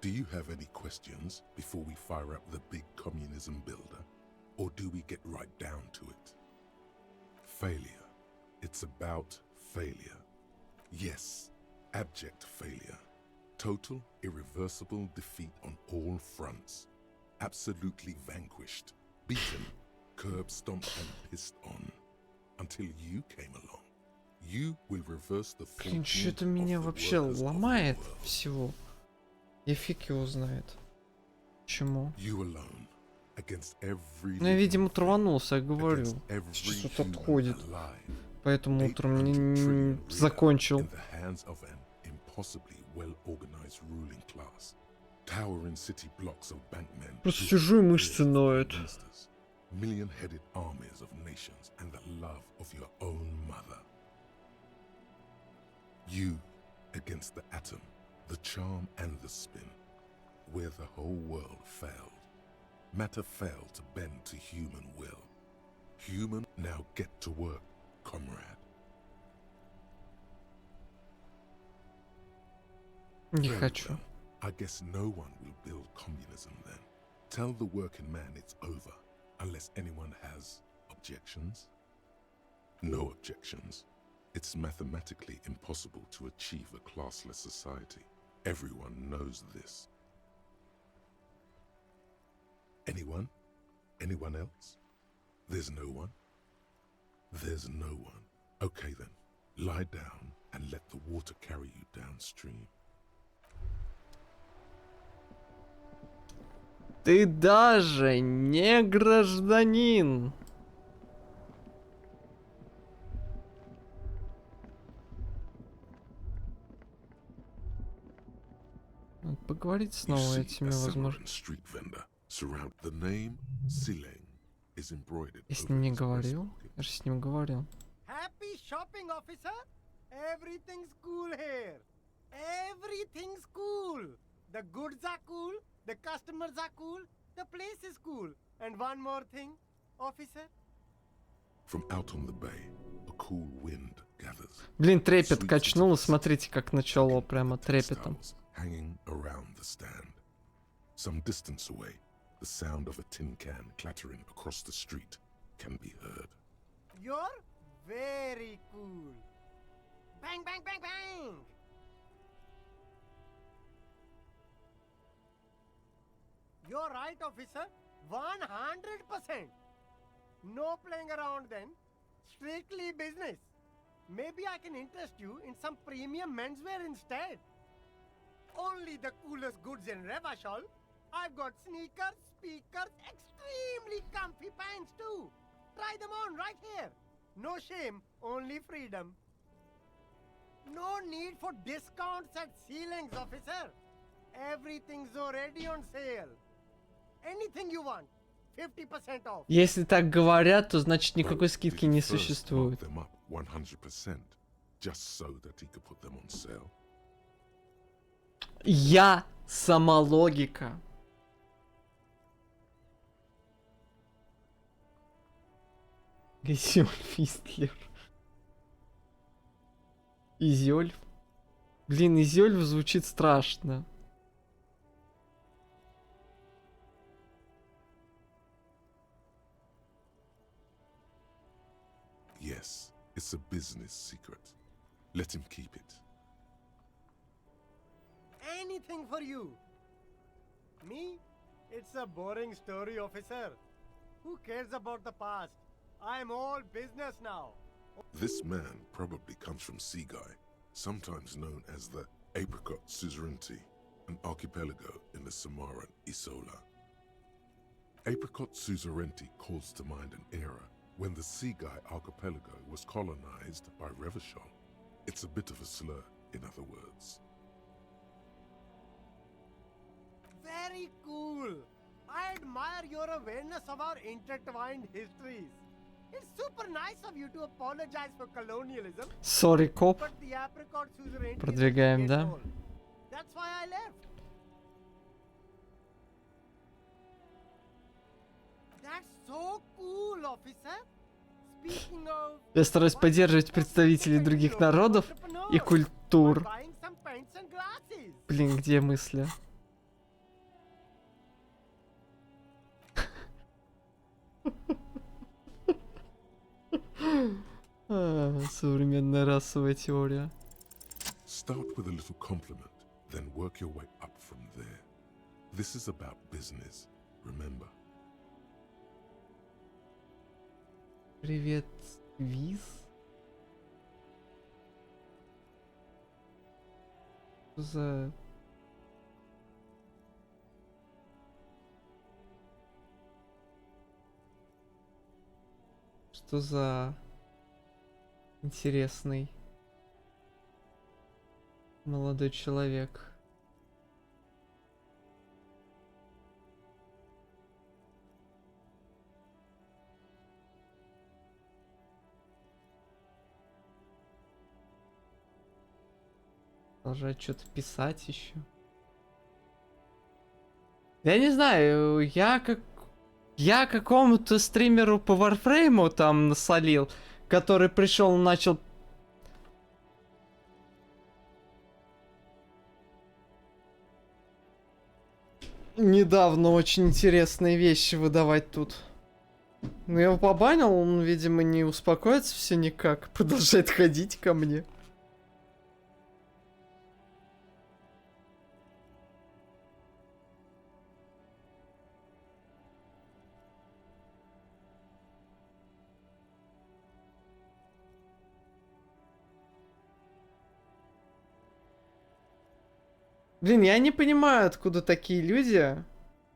S2: do you have any questions before we fire up the big communism builder? Or do we get right down to it? Failure. It's about failure. Yes, abject failure. Total, irreversible defeat on all fronts. Absolutely vanquished, beaten, curb stomped and pissed on. Until you came along. You will reverse the
S1: Блин,
S2: fortune
S1: что-то
S2: of
S1: меня
S2: the
S1: вообще
S2: workers of the
S1: ломает
S2: world.
S1: всего. И фиг его знает. Почему?
S2: You alone, against every
S1: Ну, я, видимо,
S2: living thing,
S1: траванулся, я говорю.
S2: against every
S1: Сейчас вот
S2: human
S1: отходит.
S2: alive.
S1: Поэтому утром
S2: 800 trillion riyal
S1: закончил.
S2: in the hands of an impossibly well-organized ruling class. Towering city blocks of bankmen.
S1: Просто
S2: who
S1: сижу и
S2: have
S1: мышцы
S2: fears of
S1: ноют.
S2: prime ministers, million-headed armies of nations, and the love of your own mother. You against the atom, the charm and the spin, where the whole world failed. Matter failed to bend to human will. Human, now get to work, comrade.
S1: Не
S2: Very
S1: хочу.
S2: well. I guess no one will build communism then. Tell the working man it's over, unless anyone has objections. No objections. It's mathematically impossible to achieve a classless society. Everyone knows this. Anyone? Anyone else? There's no one? There's no one. Okay then, lie down and let the water carry you downstream.
S1: Ты даже не гражданин. Надо поговорить
S2: You
S1: снова
S2: see
S1: этими,
S2: a
S1: возможно.
S2: Cimarron street vendor surround the name Sileng is embroidered
S1: Я с
S2: over
S1: ним не
S2: his
S1: говорил.
S2: breast pocket.
S1: Я же с ним говорил.
S3: Happy shopping, officer. Everything's cool here. Everything's cool. The goods are cool. The customers are cool. The place is cool. And one more thing, officer.
S2: From out on the bay, a cool wind gathers.
S1: Блин, трепет
S2: Sweet
S1: качнуло.
S2: scent
S1: Смотрите, как начало
S2: of
S1: прямо трепетом.
S2: textiles hanging around the stand. Some distance away, the sound of a tin can clattering across the street can be heard.
S3: You're very cool. Bang, bang, bang, bang. You're right, officer. 100%. No playing around then. Strictly business. Maybe I can interest you in some premium menswear instead. Only the coolest goods in Revachol. I've got sneakers, speakers, extremely comfy pants too. Try them on right here. No shame, only freedom. No need for discounts at ceilings, officer. Everything's already on sale. Anything you want, 50% off.
S1: Если так говорят, то значит никакой
S2: Bro,
S1: скидки
S2: did he
S1: не
S2: first mark
S1: существует.
S2: them up 100%, just so that he could put them on sale?
S1: Я сама логика. Изёльф, Истлер. Изёльф. Блин, Изёльф звучит страшно.
S2: Yes, it's a business secret. Let him keep it.
S3: Anything for you. Me? It's a boring story, officer. Who cares about the past? I'm all business now.
S2: This man probably comes from Seaguy, sometimes known as the Apricot Suzerainty, an archipelago in the Samoan Isola. Apricot Suzerainty calls to mind an era when the Seaguy archipelago was colonized by Revachol. It's a bit of a slur, in other words.
S3: Very cool. I admire your awareness of our intertwined histories. It's super nice of you to apologize for colonialism.
S1: Sorry, коп.
S3: But the apricot suzerainty
S1: Продвигаем,
S3: is
S1: да?
S3: all. That's why I left. That's so cool, officer. Speaking of,
S1: Я стараюсь поддерживать представителей других народов и культур.
S3: buying some pens and glasses.
S1: Блин, где мысли? Современная расовая теория.
S2: Start with a little compliment, then work your way up from there. This is about business, remember.
S1: Привет, Виз. Что за... Что за... интересный молодой человек. Продолжать что-то писать еще. Я не знаю, я какому-то стримеру по Warframe там насолил, который пришел, начал недавно очень интересные вещи выдавать тут. Ну, я его побанил, он, видимо, не успокоится все никак, продолжает ходить ко мне. Блин, я не понимаю, откуда такие люди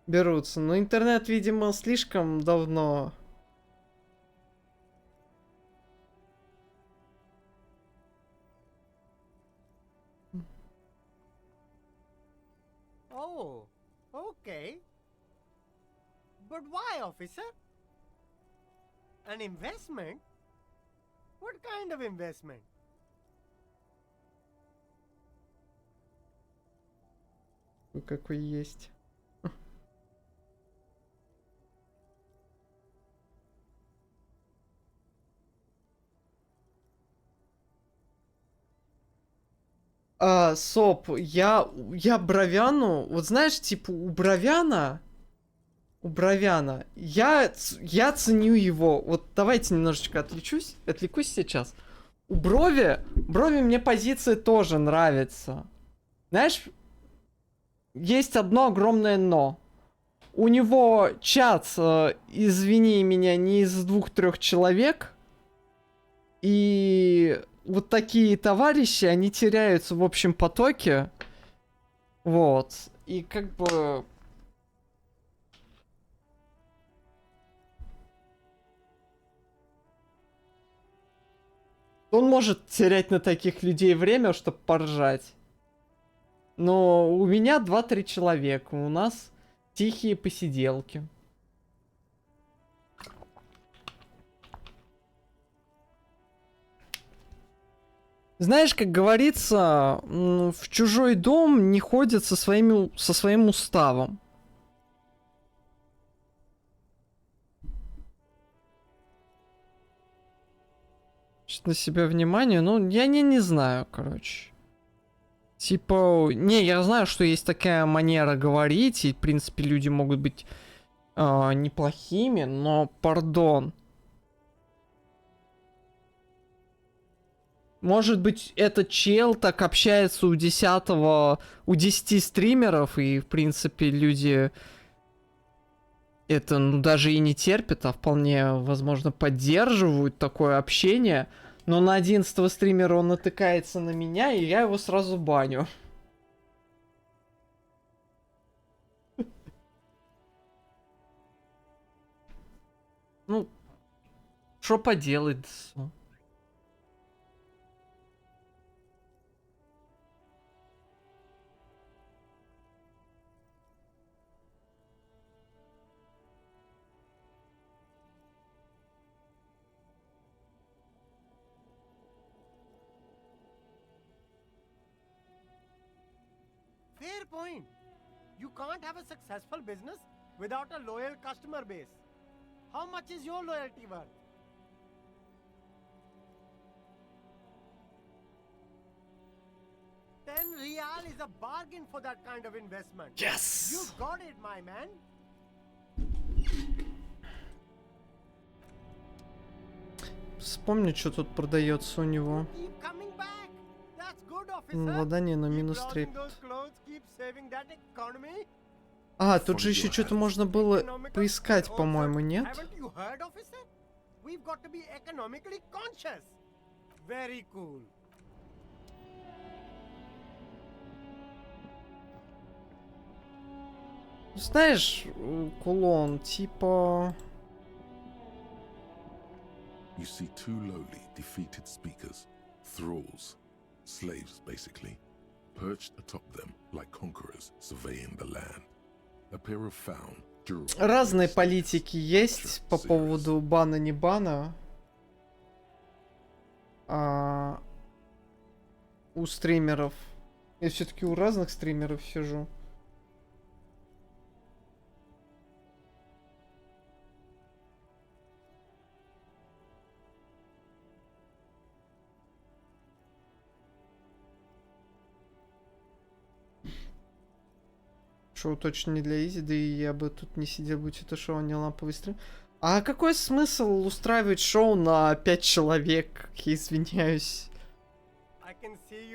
S1: берутся, но интернет, видимо, слишком давно.
S3: Oh, okay. But why, officer? An investment? What kind of investment?
S1: Какой есть. Соп, я Бровяну, вот знаешь, типа у Бровяна, я ценю его, вот давайте немножечко отвлекусь сейчас. У Брови мне позиции тоже нравится. Знаешь, есть одно огромное но. У него чат, извини меня, не из 2-3 человек. И вот такие товарищи, они теряются в общем потоке. Вот. И как бы... Он может терять на таких людей время, чтобы поржать. Но у меня 2-3 человека. У нас тихие посиделки. Знаешь, как говорится, в чужой дом не ходят со своим уставом. На себя внимание, ну, я не знаю, короче. Типа, не, я знаю, что есть такая манера говорить, и, в принципе, люди могут быть неплохими, но, пардон. Может быть, этот чел так общается у 10 стримеров, и, в принципе, люди это, ну, даже и не терпят, а вполне, возможно, поддерживают такое общение. Но на 11-го стримера он натыкается на меня, и я его сразу баню. Ну, что поделать?
S3: Fair point. You can't have a successful business without a loyal customer base. How much is your loyalty worth? $10 is a bargain for that kind of investment.
S1: Yes!
S3: You got it, my man.
S1: Вспомни, что тут продается у него.
S3: Keep coming back. That's good, officer.
S1: Владание на
S3: Keep
S1: минус
S3: browsing
S1: 3.
S3: those clothes, keep saving that economy.
S1: А, тут же еще что-то можно было поискать, по-моему, нет?
S3: Haven't you heard, officer? We've got to be economically conscious. Very cool.
S1: Знаешь, кулон, типа...
S2: you see two lowly, defeated speakers, thralls, slaves basically, perched atop them like conquerors surveying the land. A pair of found, durable...
S1: Разные политики есть по поводу бана не бана. У стримеров. Я все-таки у разных стримеров сижу. Шоу точно не для изи, да и я бы тут не сидел, будь это шоу, не ламповый стрим. А какой смысл устраивать шоу на 5 человек? Я извиняюсь.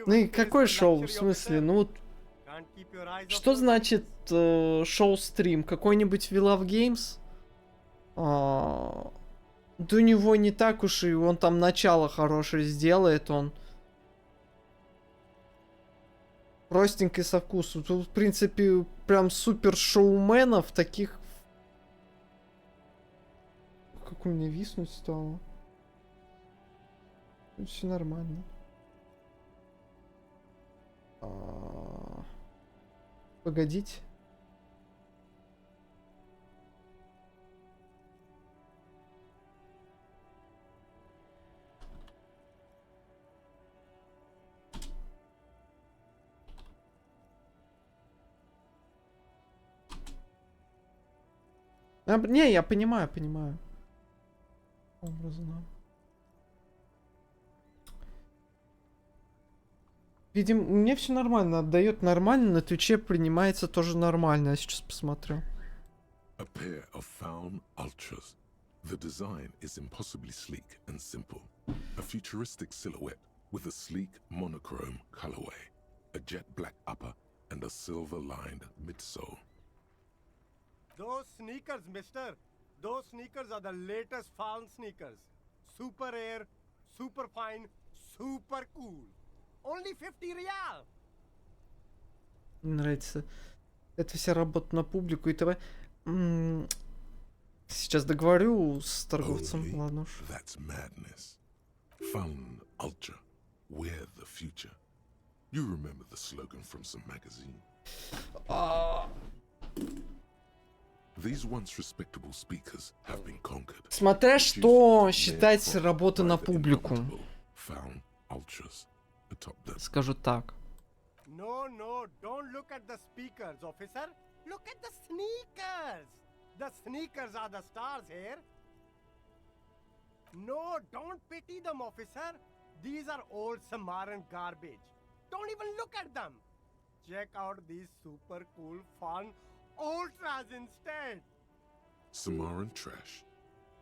S1: Ну и какое шоу, в смысле? Ну вот... Что значит шоу-стрим? Какой-нибудь We Love Games? Да у него не так уж и он там начало хорошее сделает, он... Простенький со вкусом. Тут, в принципе, прям супер шоуменов таких... Как у меня виснуть стало? Все нормально. Погодите. Не, я понимаю. Образно. Видимо, мне все нормально, отдает нормально, на Твиче принимается тоже нормально. Я сейчас посмотрю.
S2: A pair of found ultras. The design is impossibly sleek and simple. A futuristic silhouette with a sleek monochrome colorway, a jet black upper, and a silver-lined midsole.
S3: Those sneakers, mister. Those sneakers are the latest found sneakers. Super air, super fine, super cool. Only 50 реал.
S1: Мне нравится. Это вся работа на публику и т.в. Сейчас договорю с торговцем.
S2: Only
S1: Ладно уж.
S2: That's madness. Found ultra. We're the future. You remember the slogan from some magazine? These once respectable speakers have been conquered.
S1: Смотря что считать работой на публику.
S2: Found ultras atop them.
S1: Скажу так.
S3: No, don't look at the speakers, officer. Look at the sneakers. The sneakers are the stars here. No, don't pity them, officer. These are old Samaran garbage. Don't even look at them. Check out these super cool, fun ultras instead.
S2: Samaran trash.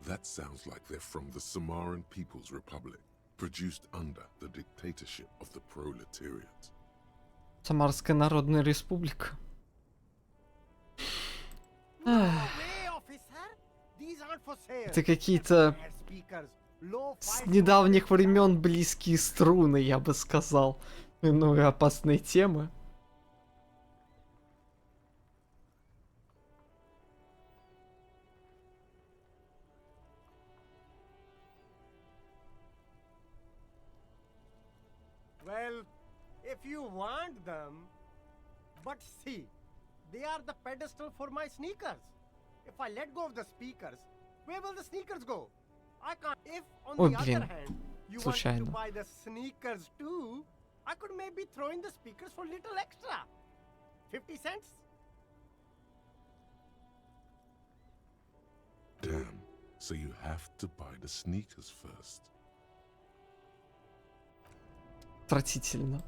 S2: That sounds like they're from the Samaran People's Republic, produced under the dictatorship of the proletariat.
S1: Самарская Народная Республика. Это какие-то с недавних времен близкие струны, я бы сказал. Минуя опасные темы.
S3: Well, if you want them, but see, they are the pedestal for my sneakers. If I let go of the speakers, where will the sneakers go? I can't. If on the other hand, you want to buy the sneakers too, I could maybe throw in the speakers for little extra. 50 cents?
S2: Damn, so you have to buy the sneakers first.
S1: Отвратительно.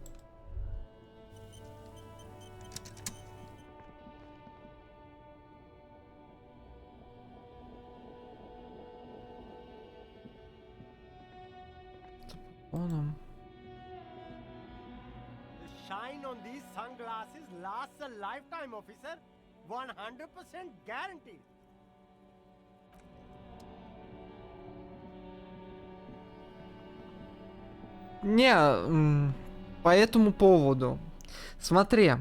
S3: The shine on these sunglasses lasts a lifetime, officer. 100% guaranteed.
S1: Не, по этому поводу. Смотри,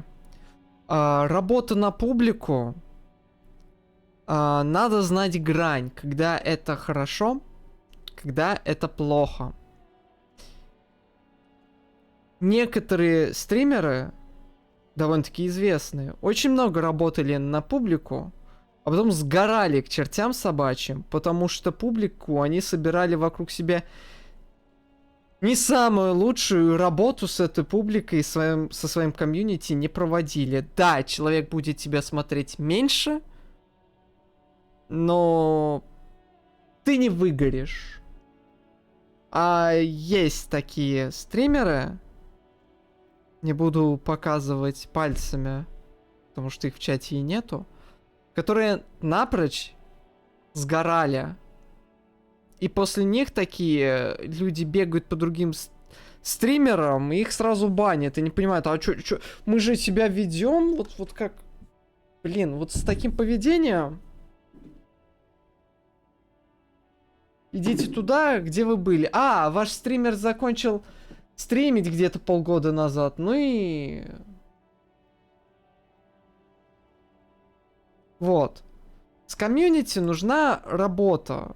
S1: работа на публику, надо знать грань, когда это хорошо, когда это плохо. Некоторые стримеры, довольно-таки известные, очень много работали на публику, а потом сгорали к чертям собачьим, потому что публику они собирали вокруг себя не самую лучшую работу с этой публикой, со своим комьюнити не проводили. Да, человек будет тебя смотреть меньше, но ты не выгоришь. А есть такие стримеры, не буду показывать пальцами, потому что их в чате и нету, которые напрочь сгорали. И после них такие люди бегают по другим стримерам, и их сразу банят, и не понимают, а чё, мы же себя ведем, вот как, блин, вот с таким поведением идите туда, где вы были. А, ваш стример закончил стримить где-то полгода назад, ну и... Вот. С комьюнити нужна работа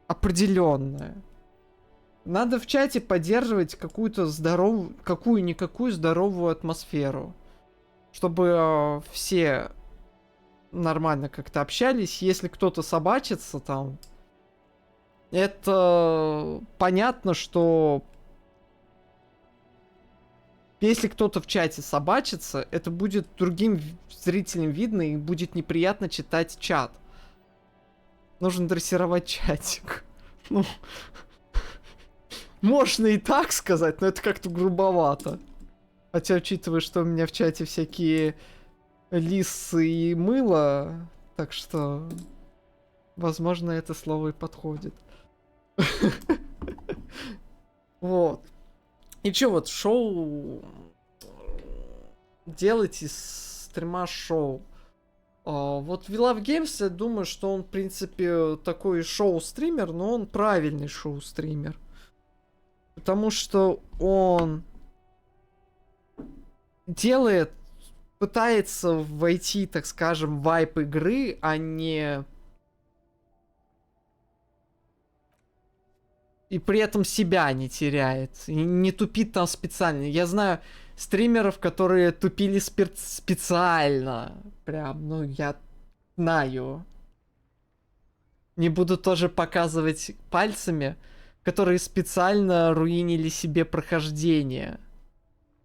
S1: определенная. Надо в чате поддерживать какую-то здоровую, какую-никакую здоровую атмосферу, чтобы все нормально как-то общались. Если кто-то собачится там, это понятно, что если кто-то в чате собачится, это будет другим зрителям видно и будет неприятно читать чат. Нужно дрессировать чатик. Ну, можно и так сказать, но это как-то грубовато. Хотя, учитывая, что у меня в чате всякие лисы и мыло, так что, возможно, это слово и подходит. Вот. И чё, вот шоу... Делайте с стрима шоу. Вот We Love Games, я думаю, что он, в принципе, такой шоу-стример, но он правильный шоу-стример. Потому что он делает, пытается войти, так скажем, в вайп игры, а не... И при этом себя не теряет. И не тупит там специально. Я знаю стримеров, которые тупили специально. Прям, ну, я знаю. Не буду тоже показывать пальцами, которые специально руинили себе прохождение.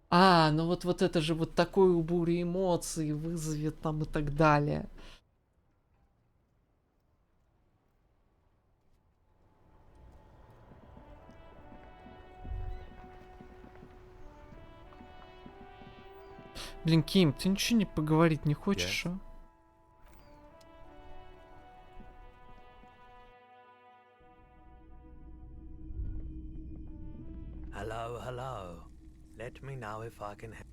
S1: А, ну вот это же вот такую бурю эмоций вызовет там и так далее. Блин, Ким, ты ничего не поговорить не хочешь, а?
S15: Hello, hello. Let me know if I can help.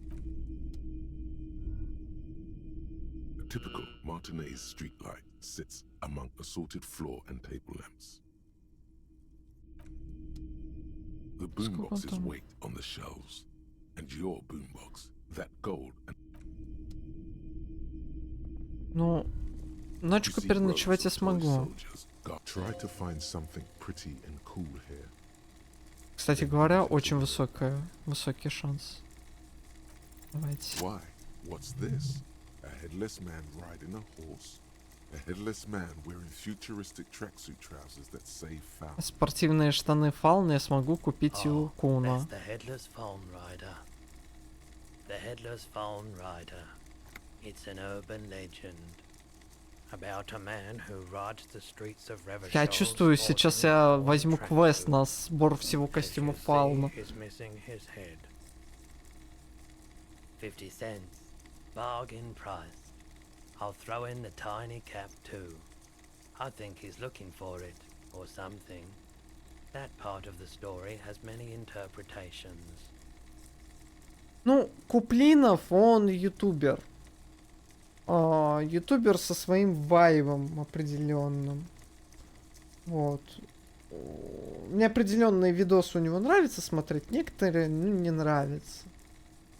S2: A typical Martinez streetlight sits among assorted floor and table lamps. The boomboxes wait on the shelves, and your boombox, that gold and...
S1: Ну, ночку переночевать я смогу.
S2: Try to find something pretty and cool here.
S1: Кстати говоря, очень высокий шанс. Давайте.
S2: Why? What's this? A headless man riding a horse? A headless man wearing futuristic tracksuit trousers that say foul.
S1: Спортивные штаны фауны я смогу купить у Куна.
S15: The headless fawn rider. The headless fawn rider. It's an urban legend. About a man who rides the streets of Revachol.
S1: Я чувствую, сейчас я возьму квест на сбор всего костюма фауна.
S15: 50 cents. Bargain price. I'll throw in the tiny cap too. I think he's looking for it, or something. That part of the story has many interpretations.
S1: Ну, Куплинов, он ютубер. Ютубер со своим вайбом определенным. Вот. Мне определенные видосы у него нравится смотреть, некоторые, ну, не нравятся.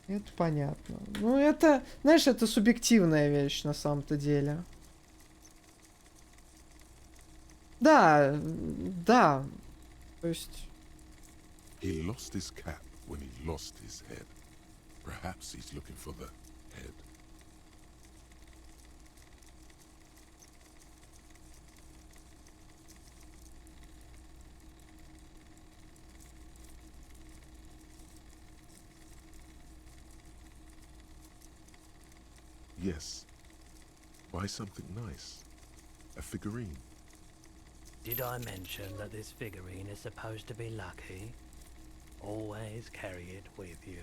S1: Это понятно. Ну, это, знаешь, это субъективная вещь на самом-то деле. Да, да. То есть...
S2: He lost his cap when he lost his head. Perhaps he's looking for the head. Yes. Buy something nice. A figurine.
S15: Did I mention that this figurine is supposed to be lucky? Always carry it with you.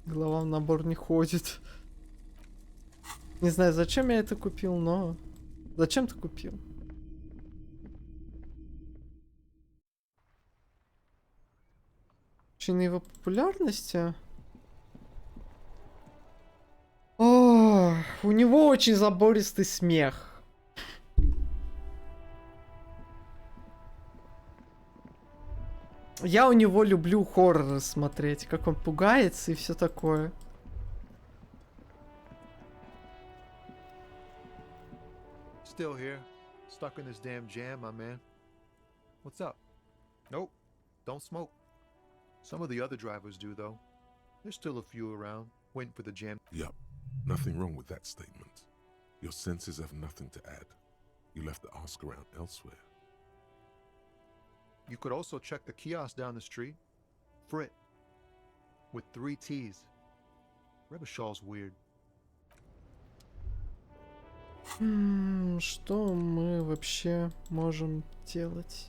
S1: Голова в набор не ходит. Не знаю, зачем я это купил, но... Зачем ты купил? Причина его популярности? О, у него очень забористый смех. Я у него люблю хорроры смотреть, как он пугается и все такое.
S16: Still here, stuck in this damn jam, my man. What's up? Nope, don't smoke. Some of the other drivers do, though. There's still a few around, waiting for the jam.
S2: Yup. Nothing wrong with that statement. Your senses have nothing to add. You left the ask around elsewhere.
S16: You could also check the kiosk down the street. Frit. With 3 T's. Rebishaw's weird.
S1: Что мы вообще можем делать?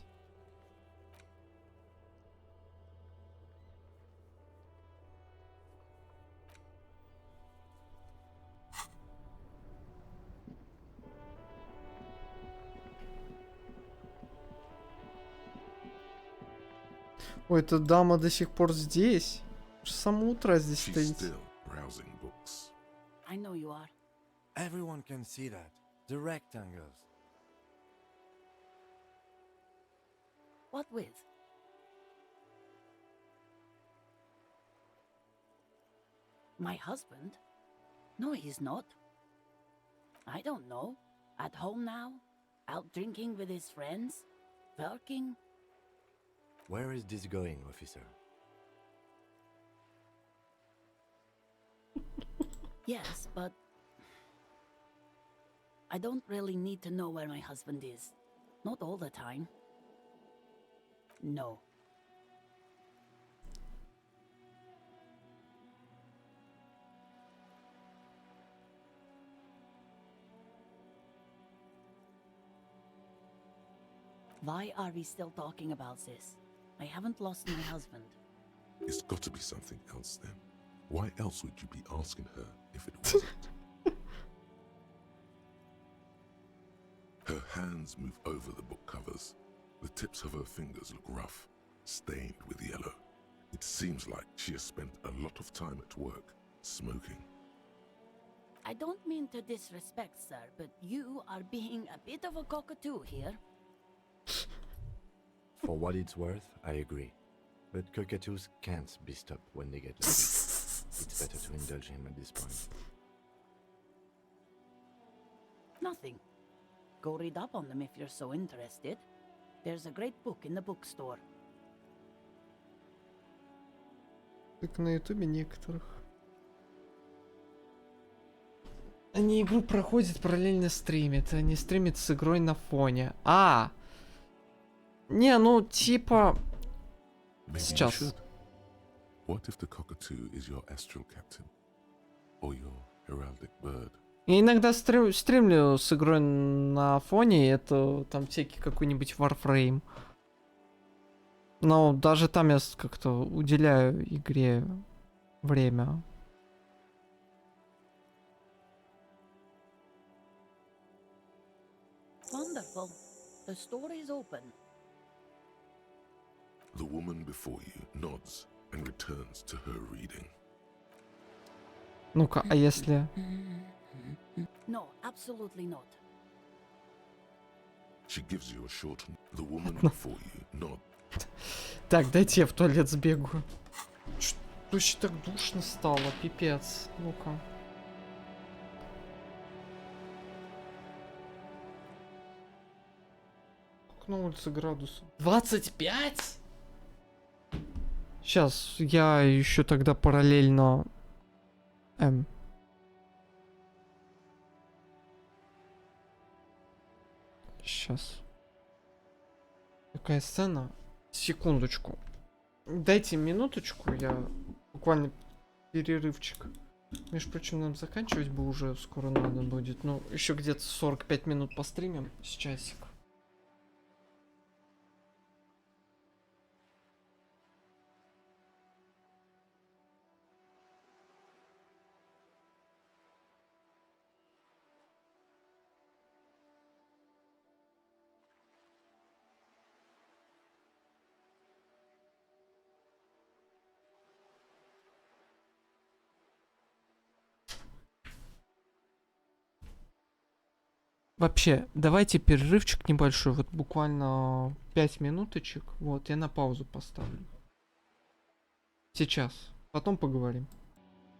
S1: Ой, эта дама до сих пор здесь. С самого утра здесь
S2: She's
S1: стоит.
S2: still browsing books.
S6: I know you are.
S4: Everyone can see that. The rectangles.
S6: What with? My husband? No, he's not. I don't know. At home now? Out drinking with his friends? Working?
S4: Where is this going, officer?
S6: Yes, but I don't really need to know where my husband is. Not all the time. No. Why are we still talking about this? I haven't lost my husband.
S2: It's got to be something else then. Why else would you be asking her if it wasn't? Her hands move over the book covers. The tips of her fingers look rough, stained with yellow. It seems like she has spent a lot of time at work, smoking.
S6: I don't mean to disrespect, sir, but you are being a bit of a cockatoo here.
S4: For what it's worth, I agree. But cockatoos can't be stopped when they get loose. It's better to indulge him at this point.
S6: Nothing. Go read up on them if you're so interested. There's a great book in the bookstore.
S1: Как на ютубе некоторых. Они игру проходят параллельно стримят. Они стримят с игрой на фоне. Не, ну типа...
S2: Maybe
S1: Сейчас.
S2: you should. What if the cockatoo is your astral captain? Or your heraldic bird?
S1: Я иногда стримлю с игрой на фоне, это там всякий какой-нибудь Warframe. Но даже там я как-то уделяю игре время.
S6: Wonderful. The store is open.
S2: The woman before you nods and returns to her reading.
S1: Ну-ка, а если...
S6: No, absolutely not.
S2: She gives you a short... The woman before you
S1: Так, дайте я в туалет сбегаю. Что еще так душно стало, пипец. Ну-ка. Как на улице градусов? 25? Сейчас, я еще тогда параллельно... Сейчас. Какая сцена? Секундочку. Дайте минуточку, я буквально перерывчик. Между прочим, нам заканчивать бы уже скоро надо будет. Ну, еще где-то 45 минут постримим с часик. Вообще, давайте перерывчик небольшой, вот буквально 5 минуточек. Вот, я на паузу поставлю. Сейчас. Потом поговорим.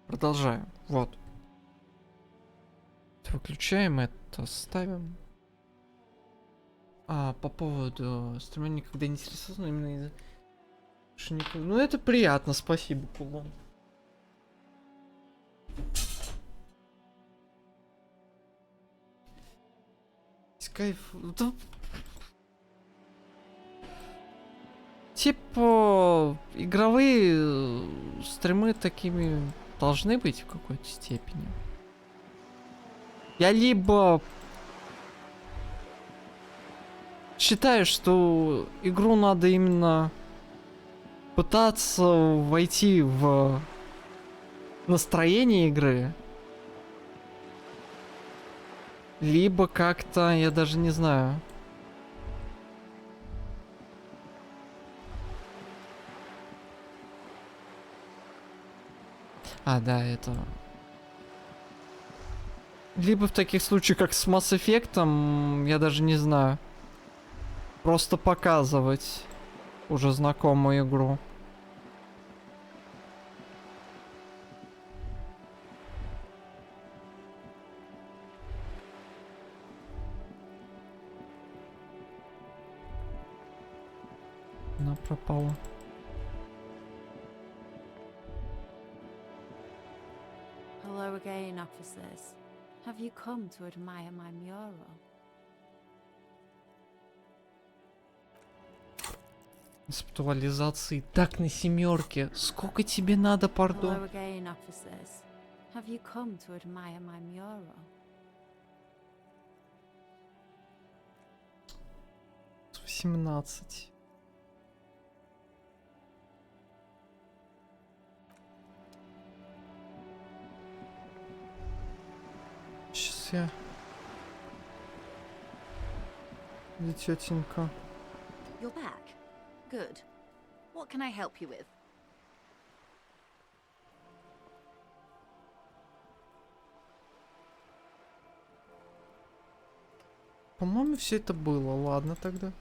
S1: Продолжаем. Вот. Выключаем это, ставим. По поводу стримера никогда не интересовался, но именно из-за... Ну, это приятно, спасибо, Кулон. Кайф. Да... Типа, игровые стримы такими должны быть в какой-то степени. Я либо считаю, что игру надо именно пытаться войти в настроение игры, либо как-то, я даже не знаю. Да, это... Либо в таких случаях, как с Mass Effect, я даже не знаю. Просто показывать уже знакомую игру. Она пропала.
S17: Hello again, officers. Have you come to admire my mural?
S1: Концептуализации. Так, на семерке. Сколько тебе надо, пардон?
S17: Hello again, officers. Have you come to admire my mural?
S1: С 18. Сейчас я... Где тетенька?
S18: You're back. Good. What can I help you with?
S1: По-моему, все это было. Ладно тогда.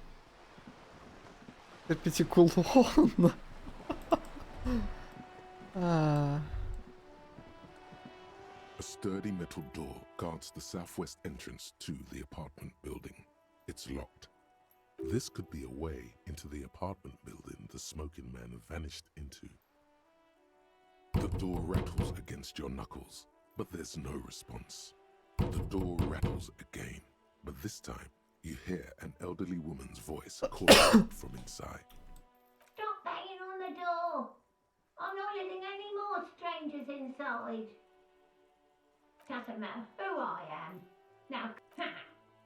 S1: Пятикулонно.
S2: A sturdy metal door guards the southwest entrance to the apartment building. It's locked. This could be a way into the apartment building the smoking man vanished into. The door rattles against your knuckles, but there's no response. The door rattles again, but this time you hear an elderly woman's voice calling out from inside.
S19: Stop banging on the door! I'm not letting any more strangers inside. Doesn't matter who I am. Now,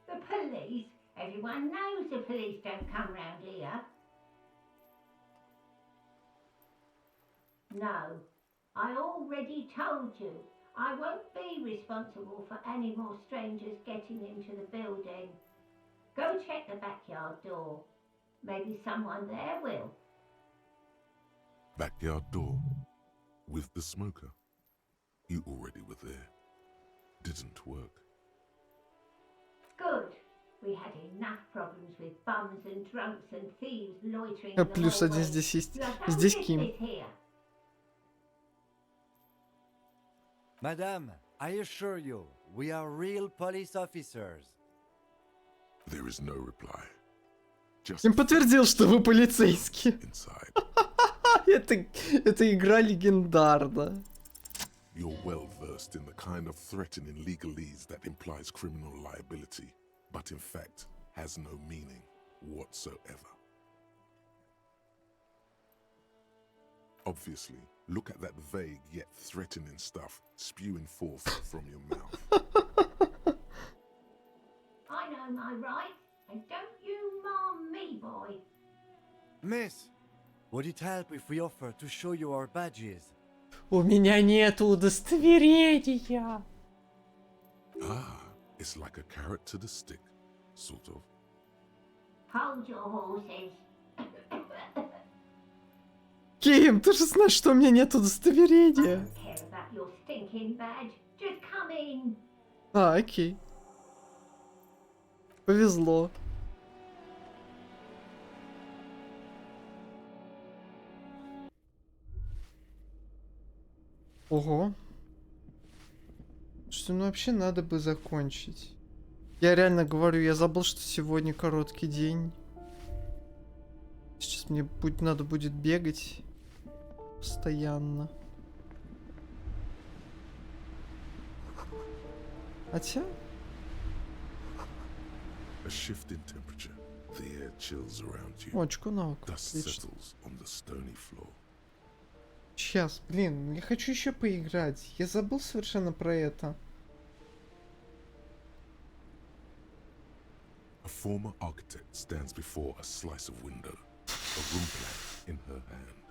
S19: the police. Everyone knows the police don't come round here. No, I already told you. I won't be responsible for any more strangers getting into the building. Go check the backyard door. Maybe someone there will.
S2: Backyard door. With the smoker. You already were there. Didn't work.
S19: Good. We had enough problems with bums and drunks and thieves loitering in the
S1: Плюс один
S19: hallways.
S1: здесь есть.
S19: We got no
S1: Здесь Ким.
S19: business here.
S4: Madame, I assure you, we are real police officers.
S2: There is no reply. Just
S1: Ким подтвердил, что вы полицейский.
S2: inside.
S1: Это игра легендарна.
S2: You're well versed in the kind of threatening legalese that implies criminal liability, but in fact has no meaning whatsoever. Obviously, look at that vague yet threatening stuff spewing forth from your mouth.
S19: I know my rights, and don't you marm me, boy.
S4: Miss, would it help if we offer to show you our badges?
S1: У меня нет удостоверения.
S2: Ah, it's like a carrot to the stick, sort of.
S19: Hold your horses.
S1: Ким, ты же знаешь, что у меня нет удостоверения.
S19: Don't care about your stinking badge. Just come in.
S1: А, окей. Повезло. Ого. Что, ну вообще надо бы закончить. Я реально говорю, я забыл, что сегодня короткий день. Сейчас мне надо будет бегать постоянно. Хотя...
S2: A shift in temperature. The air chills around you.
S1: Очко навык.
S2: Dust
S1: Отлично.
S2: settles on the stony floor.
S1: Сейчас, блин, я хочу еще поиграть. Я забыл совершенно про это.
S2: A former architect stands before a slice of window, a room plan in her hand.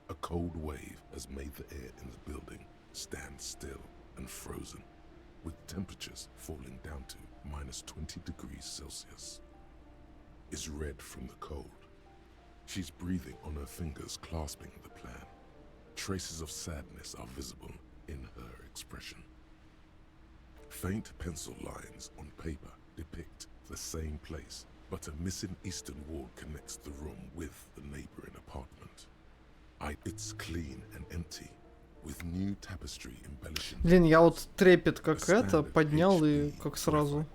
S2: A cold wave has made the air in the building stand still and frozen, with temperatures falling down to -20 degrees Celsius. Is red from the cold. She's breathing on her fingers, clasping the plan. Traces of sadness are visible in her expression. Faint pencil lines on paper depict the same place, but a missing eastern wall connects the room with the neighboring apartment. It's clean and empty, with new tapestry embellishing.
S1: Блин, я вот трепет как это поднял и как сразу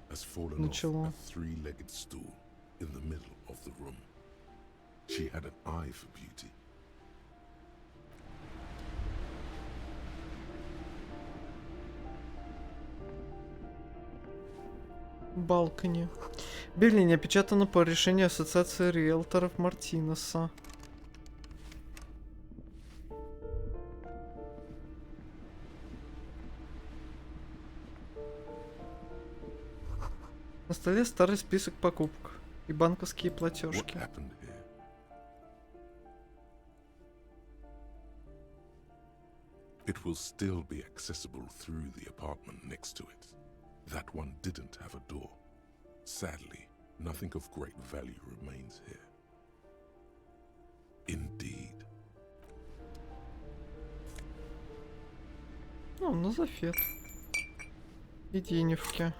S2: has fallen
S1: начало.
S2: off a three-legged stool in the middle of the room. She had an eye for beauty.
S1: Балкони. Берлине опечатано по решению Ассоциации риэлторов Мартинеса. На столе старый список покупок и банковские
S2: What
S1: платежки.
S2: happened here? It will still be accessible through the apartment next to it. That one didn't have a door. Sadly, nothing of great value remains here. Indeed.
S1: Ну, на зафет. И денежки.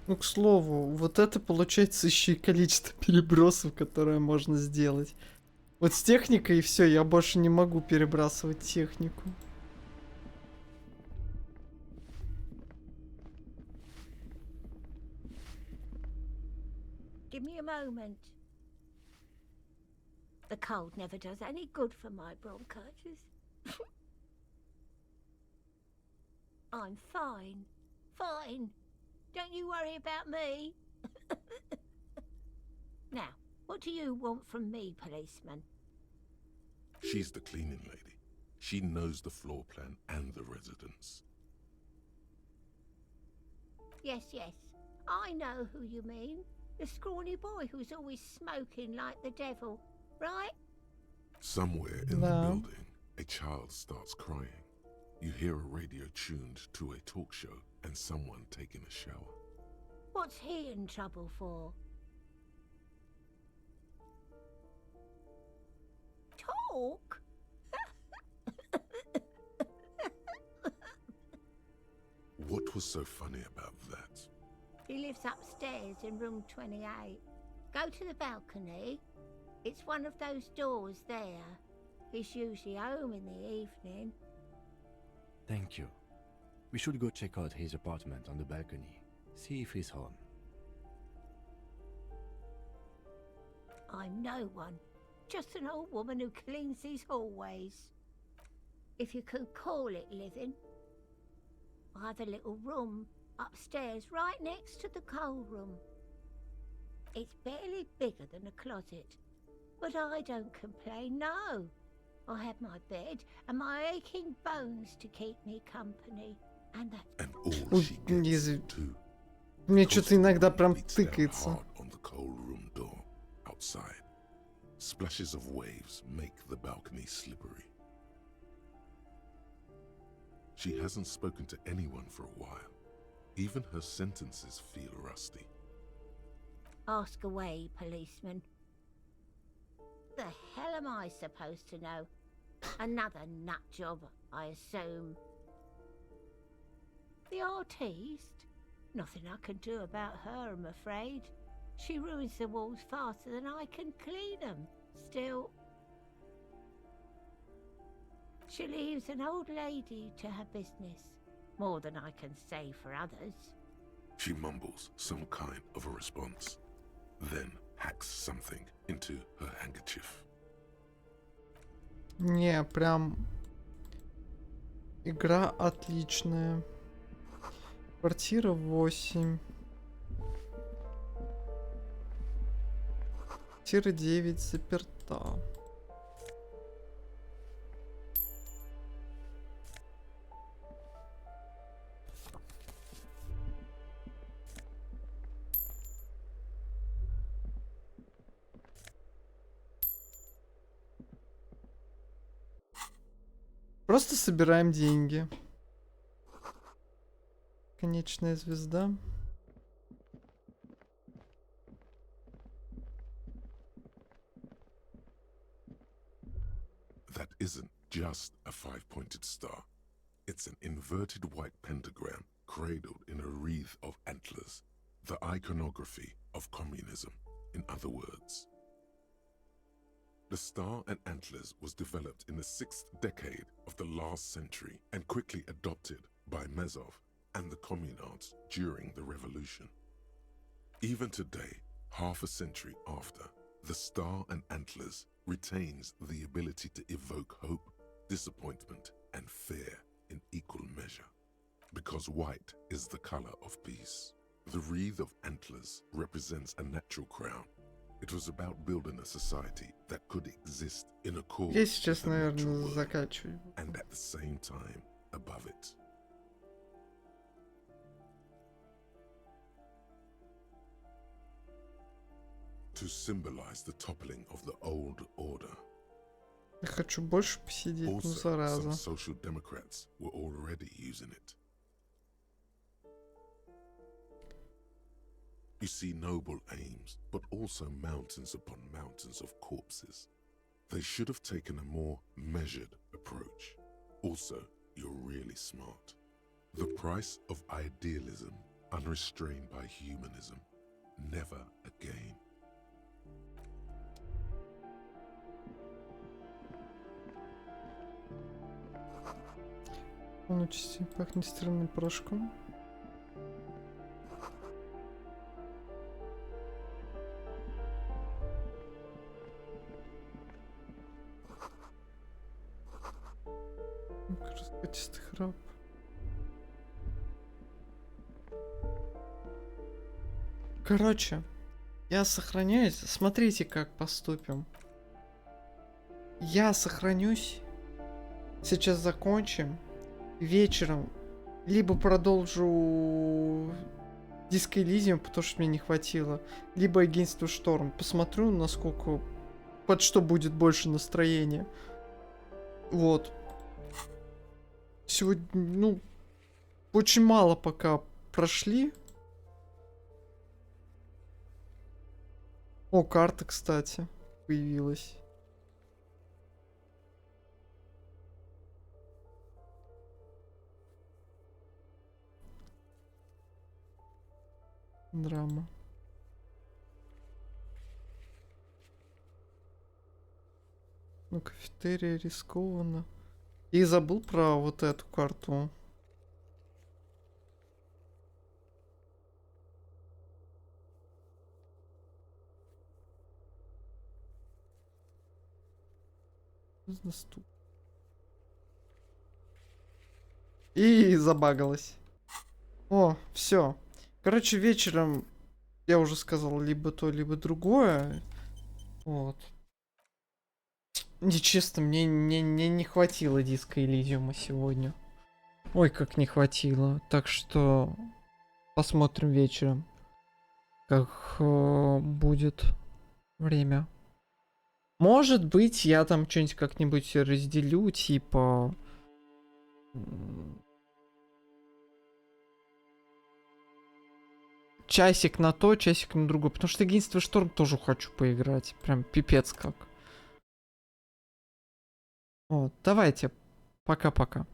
S1: Ну, к слову, вот это получается еще и количество перебросов, которое можно сделать. Вот с техникой и все, я больше не могу перебрасывать технику.
S19: Give me a moment. The cold never does any good for my bronchitis. I'm fine. Fine. Don't you worry about me. Now, what do you want from me, policeman?
S2: She's the cleaning lady. She knows the floor plan and the residence.
S19: Yes, yes. I know who you mean. The scrawny boy who's always smoking like the devil, right?
S2: Somewhere in
S1: No.
S2: the building, a child starts crying. You hear a radio tuned to a talk show and someone taking a shower.
S19: What's he in trouble for? Talk?
S2: What was so funny about that?
S19: He lives upstairs in room 28. Go to the balcony. It's one of those doors there. He's usually home in the evening.
S4: Thank you. We should go check out his apartment on the balcony. See if he's home.
S19: I'm no one. Just an old woman who cleans these hallways. If you could call it living. I have a little room upstairs right next to the coal room. It's barely bigger than a closet. But I don't complain, no. I have my bed and my aching bones to keep me company. And that's...
S2: All she gets, too.
S1: Мне что-то иногда прям
S2: Beats down
S1: тыкается.
S2: hard on the coal room door outside. Splashes of waves make the balcony slippery. She hasn't spoken to anyone for a while. Even her sentences feel rusty.
S19: Ask away, policeman. The hell am I supposed to know? Another nut job, I assume. The artiste? Nothing I can do about her, I'm afraid. She ruins the walls faster than I can clean them. Still, she leaves an old lady to her business. More than I can say for others.
S2: She mumbles some kind of a response, then hacks something into her handkerchief.
S1: Не, прям... Игра отличная. Квартира 8. Квартира 9 заперта. Просто собираем деньги. Конечная звезда.
S2: That isn't just a five-pointed star. It's an inverted white pentagram cradled in a wreath of antlers. The iconography of communism, in other words. The star and antlers was developed in the 6th decade of the last century and quickly adopted by Mezov and the communards during the revolution. Even today, half a century after, the star and antlers retains the ability to evoke hope, disappointment, and fear in equal measure. Because white is the color of peace. The wreath of antlers represents a natural crown. It was about building a society that could exist in accord
S1: Я сейчас,
S2: with the natural
S1: наверное,
S2: world
S1: заканчиваю.
S2: and at the same time above it. To symbolize the toppling of the old order.
S1: Я хочу больше посидеть, ну
S2: Also,
S1: зараза.
S2: some social democrats were already using it. You see noble aims, but also mountains upon mountains of corpses. They should have taken a more measured approach. Also, you're really smart. The price of idealism, unrestrained by humanism. Never again.
S1: Он очень пахнет стиральным порошком. Раскатистый храп. Короче, я сохраняюсь. Смотрите, как поступим. Я сохранюсь. Сейчас закончим. Вечером либо продолжу Disco Elysium, потому что мне не хватило, либо Against the Storm. Посмотрю, насколько... под что будет больше настроения. Вот. Сегодня, ну, очень мало пока прошли. О, карта, кстати, появилась. Драма. Ну, кафетерия рискованно. И забыл про вот эту карту. Бизнес-тур. И забагалась. О, все. Короче, вечером я уже сказал либо то, либо другое. Вот. Нечестно, мне не хватило диска Elysium сегодня. Ой, как не хватило. Так что посмотрим вечером, как будет время. Может быть, я там что-нибудь как-нибудь разделю, типа... Часик на то, часик на другое. Потому что Единство Шторм тоже хочу поиграть. Прям пипец как. Вот, давайте. Пока-пока.